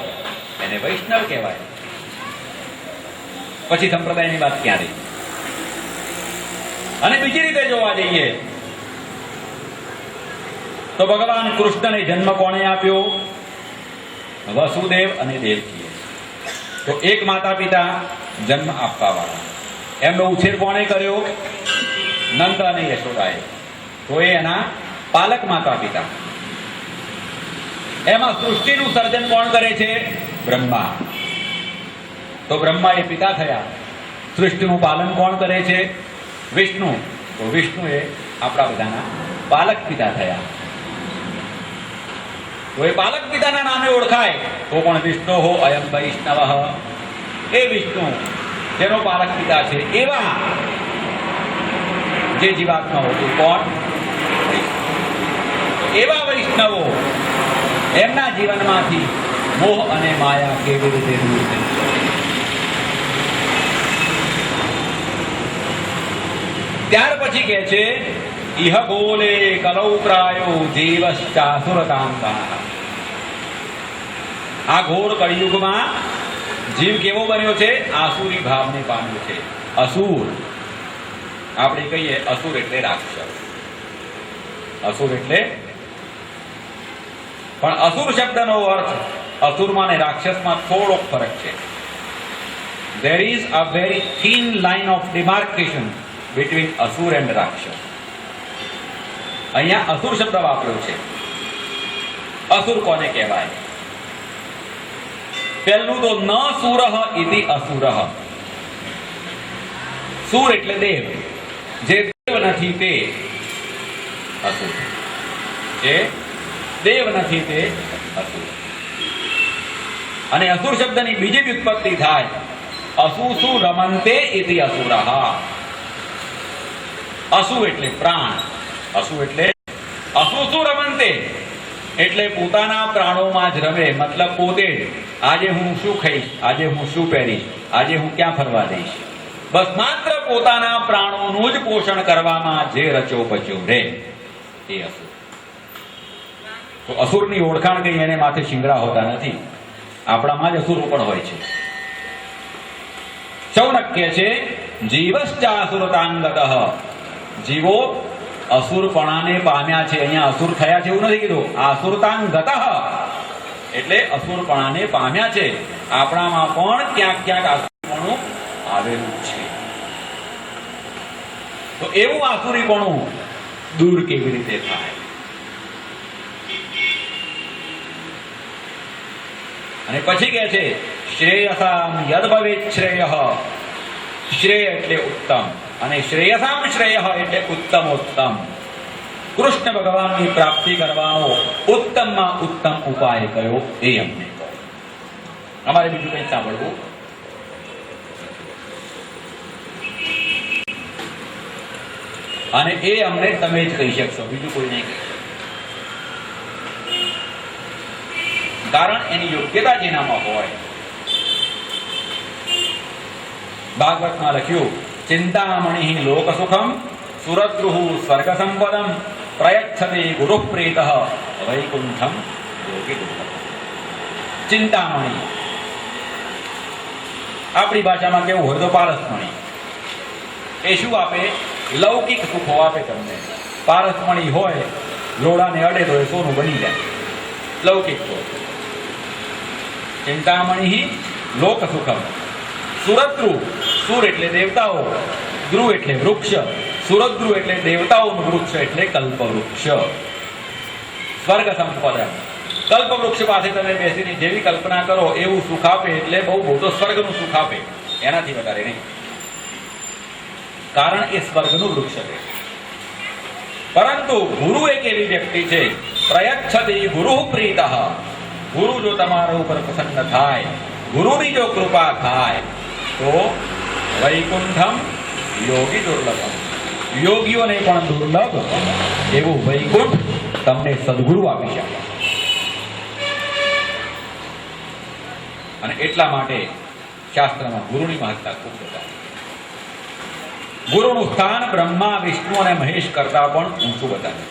એને વૈષ્ણવ કહેવાય. પછી સંપ્રદાયની વાત ક્યાં રહી? અને બીજી રીતે જોવા જઈએ તો ભગવાન કૃષ્ણને જન્મ કોણે આપ્યો? વસુદેવ અને દેવકીએ. તો એક માતા પિતા જન્મ આપવા વાળા. એમનો ઉછેર કોણે કર્યો? નંદ અને યશોદાએ. તો એ એના પાલક માતા પિતા. એમાં સૃષ્ટિનું સર્જન કોણ કરે છે? બ્રહ્મા. તો બ્રહ્મા એ પિતા થયા. સૃષ્ટિનું પાલન કોણ કરે છે? વિષ્ણુ. તો વિષ્ણુ એ આપણા બધાના પાલક પિતા થયા. તો એ પાલક પિતાના નામે ઓળખાય તો પણ વિષ્ણુ હો અયમ વૈષ્ણવ. એ વિષ્ણુ જેનો પાલક પિતા છે એવા જે જીવાત્માઓ છે કોણ? એવા વૈષ્ણવો એમના જીવનમાંથી મોહ અને માયા કેવી રીતે દૂર કરી શકે? ત્યાર પછી કે છે ઇહ ગોલે કલૌ પ્રાયો જીવશ્ચાસુરતાંતા. આ ઘોર કળિયુગમાં જીવ કેવો બન્યો છે? આસુરી ભાવને પામ્યો છે. અસુર આપણે કહીએ, અસુર એટલે રાક્ષસ. અસુર એટલે, પણ અસુર શબ્દનો અર્થ અસુરમાં અને રાક્ષસમાં થોડોક ફરક છે. There is a very thin line of demarcation between asur and rakshas. અહીંયા અસુર શબ્દ વાપર્યો છે. અસુર કોને કહેવાય? પહેલું તો ન સુરઃ ઇતિ અસુરઃ. સુર એટલે દેવ. જે દેવ નથી તે અસુર. જે દેવ નથી તે અસુર. અને અસુર શબ્દની બીજી વ્યુત્પત્તિ થાય અસુસુ રમંતે ઇતિ અસુરઃ. અસુ એટલે પ્રાણ. અસુ એટલે અસુસુ રમંતે એટલે પોતાના પ્રાણોમાં જ રમે. મતલબ પોતે જ આજે હું શું ખાઈશ, આજે હું શું પહેરીશ, આજે હું ક્યાં ફરવા જઈશ, બસ માત્ર પોતાના પ્રાણોનું જ પોષણ કરવામાં જે રચો પચ્યો રે એ અસુર. તો અસુરની ઓળખાણ કઈ એને માથે શિંગડા હોતા નથી. આપણામાં જ અસુરો પણ હોય છે. શૌનક કહે છે જીવશ્ચાસુરતાંગતઃ, જીવો અસુરપણાને પામ્યા છે. અહીંયા અસુર થયા છે એવું નથી કીધું, આસુરતાંગતઃ એટલે અસુરપણાને પામ્યા છે. આપણામાં પણ ક્યાંક ક્યાંક આસુરપણું આવેલું છે. તો એવું આસુરીપણું દૂર કેવી રીતે થાય? અને પછી કહે છે શ્રેયસામ યદ ભવેત શ્રેયઃ, શ્રેય એટલે ઉત્તમ અને શ્રેયસામ શ્રેયઃ એટલે ઉત્તમોત્તમ. કૃષ્ણ ભગવાનની પ્રાપ્તિ કરવાનો ઉત્તમમાં ઉત્તમ ઉપાય કયો એ અમને કહો. અમારે બીજું કંઈ સાંભળવું અને એ અમને તમે જ કહી શકશો, બીજું કોઈ નહીં કહી શકે. કારણ એની યોગ્યતા જેનામાં હોય. ભાગવતમાં લખ્યું ચિંતામણિ લોક સુખમ સુરદ્રુઃ સ્વર્ગ સંપદમ પ્રયચ્છતે ગુરુ પ્રેતઃ વૈકુંઠમ યોગી દુર્લભમ. ચિંતામણિ આપણી ભાષામાં કેવું હોય તો પારસમણિ. એ શું આપે? લૌકિક સુખો આપે તમને. પારસમણિ હોય લોડાને અડે તો એ સોનું બની જાય, લૌકિક સુખ. ચિંતામણિ લોક સુખમ સુરદ્રુ, સુર એટલે દેવતાઓ, ધ્રુવ એટલે વૃક્ષ, સુરદ્રુ એટલે દેવતાઓનું વૃક્ષ એટલે કલ્પવૃક્ષ. સ્વર્ગ સંપદા, કલ્પવૃક્ષ પાસે તમે બેસીને જેવી કલ્પના કરો એવું સુખ આપે. એટલે બહુ મોટો સ્વર્ગનું સુખ આપે, એનાથી વધારે નહીં. કારણ એ સ્વર્ગનું વૃક્ષ છે. પરંતુ ગુરુ એક એવી વ્યક્તિ છે પ્રયચ્છતિ ગુરુ પ્રીતઃ, ગુરુ જો તમારા ઉપર પ્રસન્ન થાય, ગુરુની જો કૃપા થાય તો વૈકુંઠમ યોગી દુર્લભમ, યોગીઓને પણ દુર્લભ એવું વૈકુંઠ તમને સદગુરુ આપી શકે. અને એટલા માટે શાસ્ત્રમાં ગુરુની મહત્તા ખૂબ બતાવી. ગુરુનું સ્થાન બ્રહ્મા વિષ્ણુ અને મહેશ કરતા પણ ઊંચું બતાવે.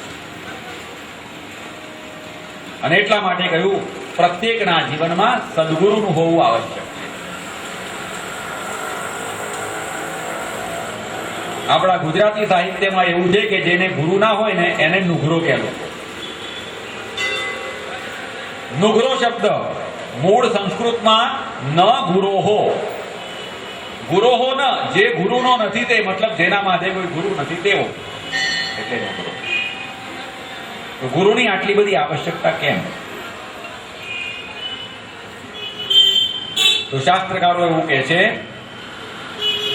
અને એટલા માટે કહ્યું પ્રત્યેકના જીવનમાં સદગુરુનું હોવું આવશ્યક છે. આપણા ગુજરાતી સાહિત્યમાં એવું છે કે જેને ગુરુ ના હોય ને એને નુઘરો કહેલો. નુઘરો શબ્દ મૂળ સંસ્કૃતમાં ન ગુરોહો, ગુરોહો ન, જે ગુરુનો નથી તે, મતલબ જેના માથે કોઈ ગુરુ નથી તેવો, એટલે નુઘરો. તો ગુરુની આટલી બધી આવશ્યકતા કેમ? તો શાસ્ત્રકારો એવું કહે છે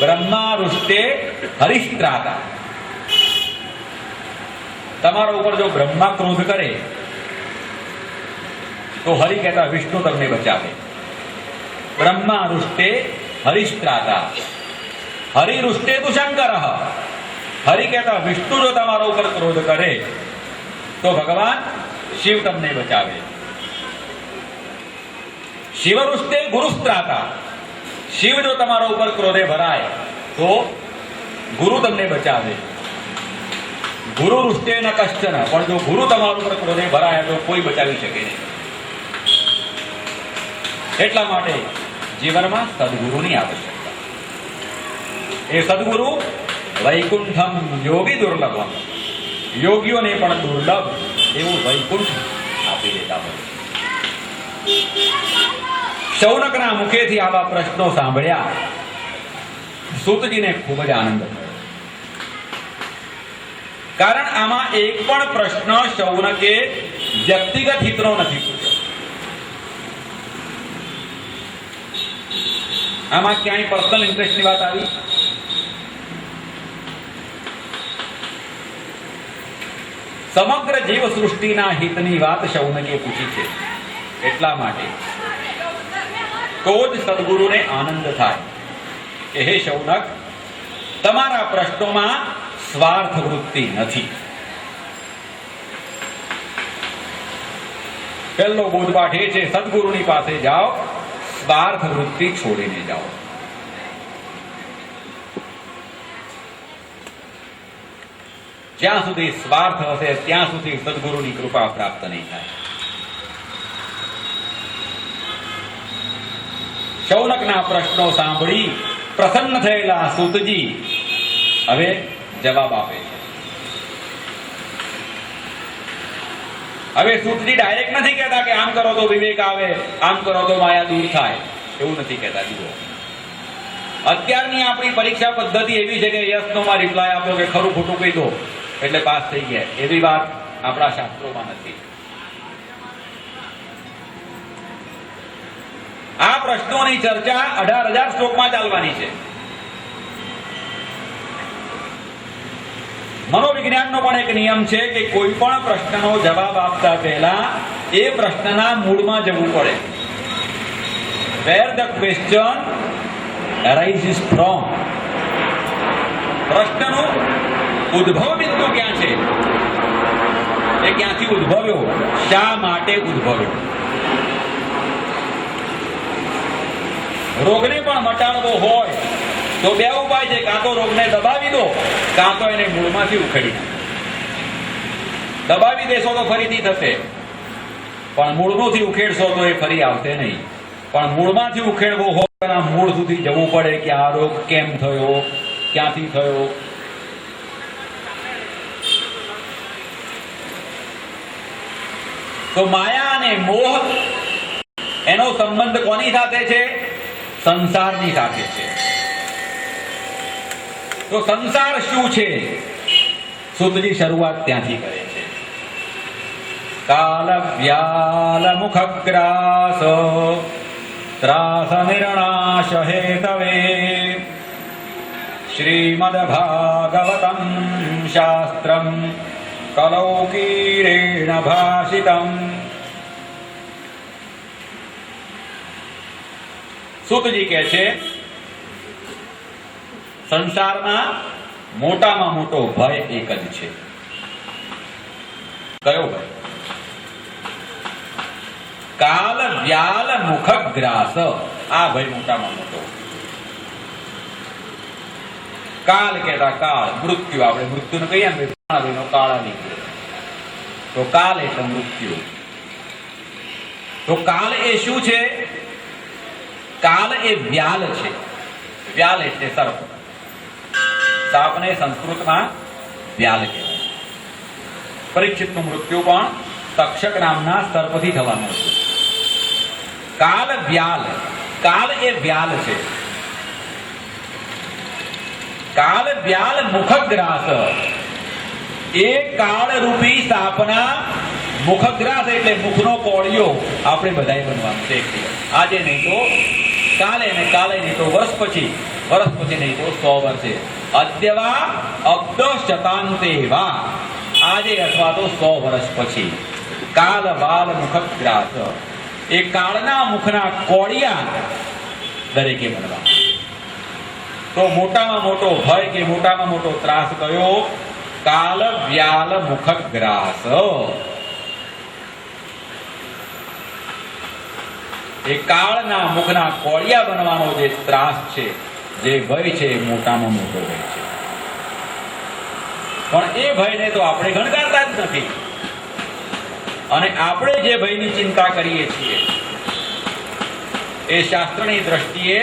બ્રહ્મા રુષ્ટે હરિષ્ટ્રાતા. તમારા ઉપર જો બ્રહ્મા ક્રોધ કરે તો હરિ કહેતા વિષ્ણુ તમને બચાવે. બ્રહ્મા રુષ્ટે હરિષ્ટ્રાતા, હરિ રુષ્ટે તુ શંકર. હરિ કહેતા વિષ્ણુ જો તમારા ઉપર ક્રોધ કરે તો ભગવાન શિવ તમને બચાવે. શિવ રુષ્ટે ગુરુસ્ત્રાતા, શિવ જો તમારા ઉપર ક્રોધે ભરાય તો ગુરુ તમને બચાવે. ગુરુ રુષ્ટે ન કશ્ચન, પણ જો ગુરુ તમારા ઉપર ક્રોધે ભરાય તો કોઈ બચાવી શકે નહીં. એટલા માટે જીવનમાં સદગુરુની આવશ્યકતા. એ સદગુરુ વૈકુંઠમ યોગી દુર્લભમ, યોગીઓને પણ દુર્લભ એવું વૈકુંઠ આપી દેતા હોય. શૌનકના મુખેથી આવા પ્રશ્નો સાંભળ્યા સૂતજીને ખૂબ જ આનંદ થયો. કારણ આમાં એક પણ પ્રશ્ન શૌનકે વ્યક્તિગત હિતનો નથી પૂછ્યો. આમાં ક્યાંય પર્સનલ ઇન્ટરેસ્ટની વાત આવી? સમગ્ર જીવ સૃષ્ટિના હિતની વાત શૌનકે પૂછી છે. એટલા માટે તો જ સદગુરુને આનંદ થાય કે હે શૌનક, તમારા પ્રશ્નોમાં સ્વાર્થ વૃત્તિ નથી. પહેલો બોધપાઠ એ છે સદગુરુની પાસે જાઓ, સ્વાર્થ વૃત્તિ છોડીને જાઓ. જ્યાં સુધી સ્વાર્થ હશે ત્યાં સુધી સદગુરુની કૃપા પ્રાપ્ત નહીં થાય. શૌનકના પ્રશ્નો સાંભળી પ્રસન્ન થયેલા સૂતજી હવે જવાબ આપે છે. હવે સૂતજી ડાયરેક્ટ નથી કહેતા કે આમ કરો તો વિવેક આવે, આમ કરો તો માયા દૂર થાય, એવું નથી કહેતા. જુઓ, અત્યારની આપણી પરીક્ષા પદ્ધતિ એવી છે કે યસ નો માં રિપ્લાય આપો કે ખરું ખોટું કહી દો એટલે પાસ થઈ ગયા. એવી વાત આપણા શાસ્ત્રોમાં નથી. આ પ્રશ્નોની ચર્ચા 18,000 શ્લોકમાં ચાલવાની છે. મનોવિજ્ઞાનનો પણ એક નિયમ છે કે કોઈ પણ પ્રશ્નનો જવાબ આપતા પહેલા એ પ્રશ્નના મૂળમાં જવું પડે. Where the question arises from. પ્રશ્નનું ઉદ્ભવ બિંદુ ક્યાં છે, એ ક્યાંથી ઉદ્ભવ્યો, શા માટે ઉદ્ભવ્યો. રોગને પણ મટાડવો હોય તો બે ઉપાય છે, કાં તો રોગને દબાવી દો, કાં તો એને મૂળમાંથી ઉખેડી નાખો. દબાવી દેશો તો ફરીથી થશે, પણ મૂળમાંથી ઉખેડશો તો એ ફરી આવશે નહીં. પણ મૂળમાંથી ઉખેડવો હોય એના મૂળ સુધી જવું પડે કે આ રોગ કેમ થયો, ક્યાંથી થયો. તો માયા અને મોહ એનો સંબંધ કોની સાથે છે? સંસારની સાથે છે. તો સંસાર શું છે? સૂતજી શરૂઆત ત્યાંથી કરે છે. કાલ વ્યાલ મુખગ્રાસ ત્રાસ નિર્ણાશ હેતવે શ્રીમદ ભાગવતમ શાસ્ત્રમ કલૌકીરેણ ભાષિતમ. સૂતજી કહે છે સંસારમાં મોટામાં મોટો ભય એક જ છે. કયો ભય? કાલ વ્યાલ મુખગ્રાસ. આ ભય મોટામાં મોટો. કાલ કહેતા કાળ, મૃત્યુ. આપણે મૃત્યુને કહીએ ને કાળ આવી ગયો, તો કાલ એટલે મૃત્યુ. તો કાલ એ શું છે? કાલ એ વ્યાલ છે. વ્યાલ એટલે સર્પ. સાપને સંસ્કૃતમાં વ્યાલ કહેવાય. પરીક્ષિતનું મૃત્યુ પણ તક્ષક નામના સર્પથી થવાનું હતું. કાલ વ્યાલ. કાલ એ વ્યાલ છે. કાલ વ્યાલ મુખગ્રાસ. એ કાળ રૂપી સાપના મુખગ્રાસ એટલે મુખનો કોળિયો આપણે બધાએ બનવાનું છે. આજે નહીં તો કાલે, ને કાલે નહીં તો વર્ષ પછી નહીં તો 100 વર્ષે. અદ્યવા અબ્દ શતાંતે વા. આજે અથવા તો 100 વર્ષ પછી. કાલ વાલ મુખગ્રાસ. એ કાળના મુખના કોળિયા દરેકે બનવા. તો મોટામાં મોટો ભય કે મોટામાં મોટો ત્રાસ કયો? કાલ વ્યાલ મુખગ્રાસ. એ કાળના મુખના કોળિયા બનવાનો જે ત્રાસ છે, જે ભય છે, એ મોટામાં મોટો ભય છે. પણ એ ભયને તો આપણે ગણકારતા જ નથી. અને આપણે જે ભયની ચિંતા કરીએ છીએ એ શાસ્ત્રની દ્રષ્ટિએ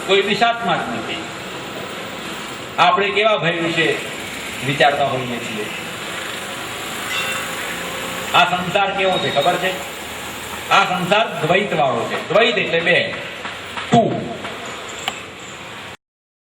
કોઈ વિષાત્મક નથી. આપણે કેવા ભય વિશે વિચારતા હોઈએ છીએ? આ સંસાર કેવો છે ખબર છે? આ સંસાર દ્વૈત વાળો છે. દ્વૈત એટલે બે.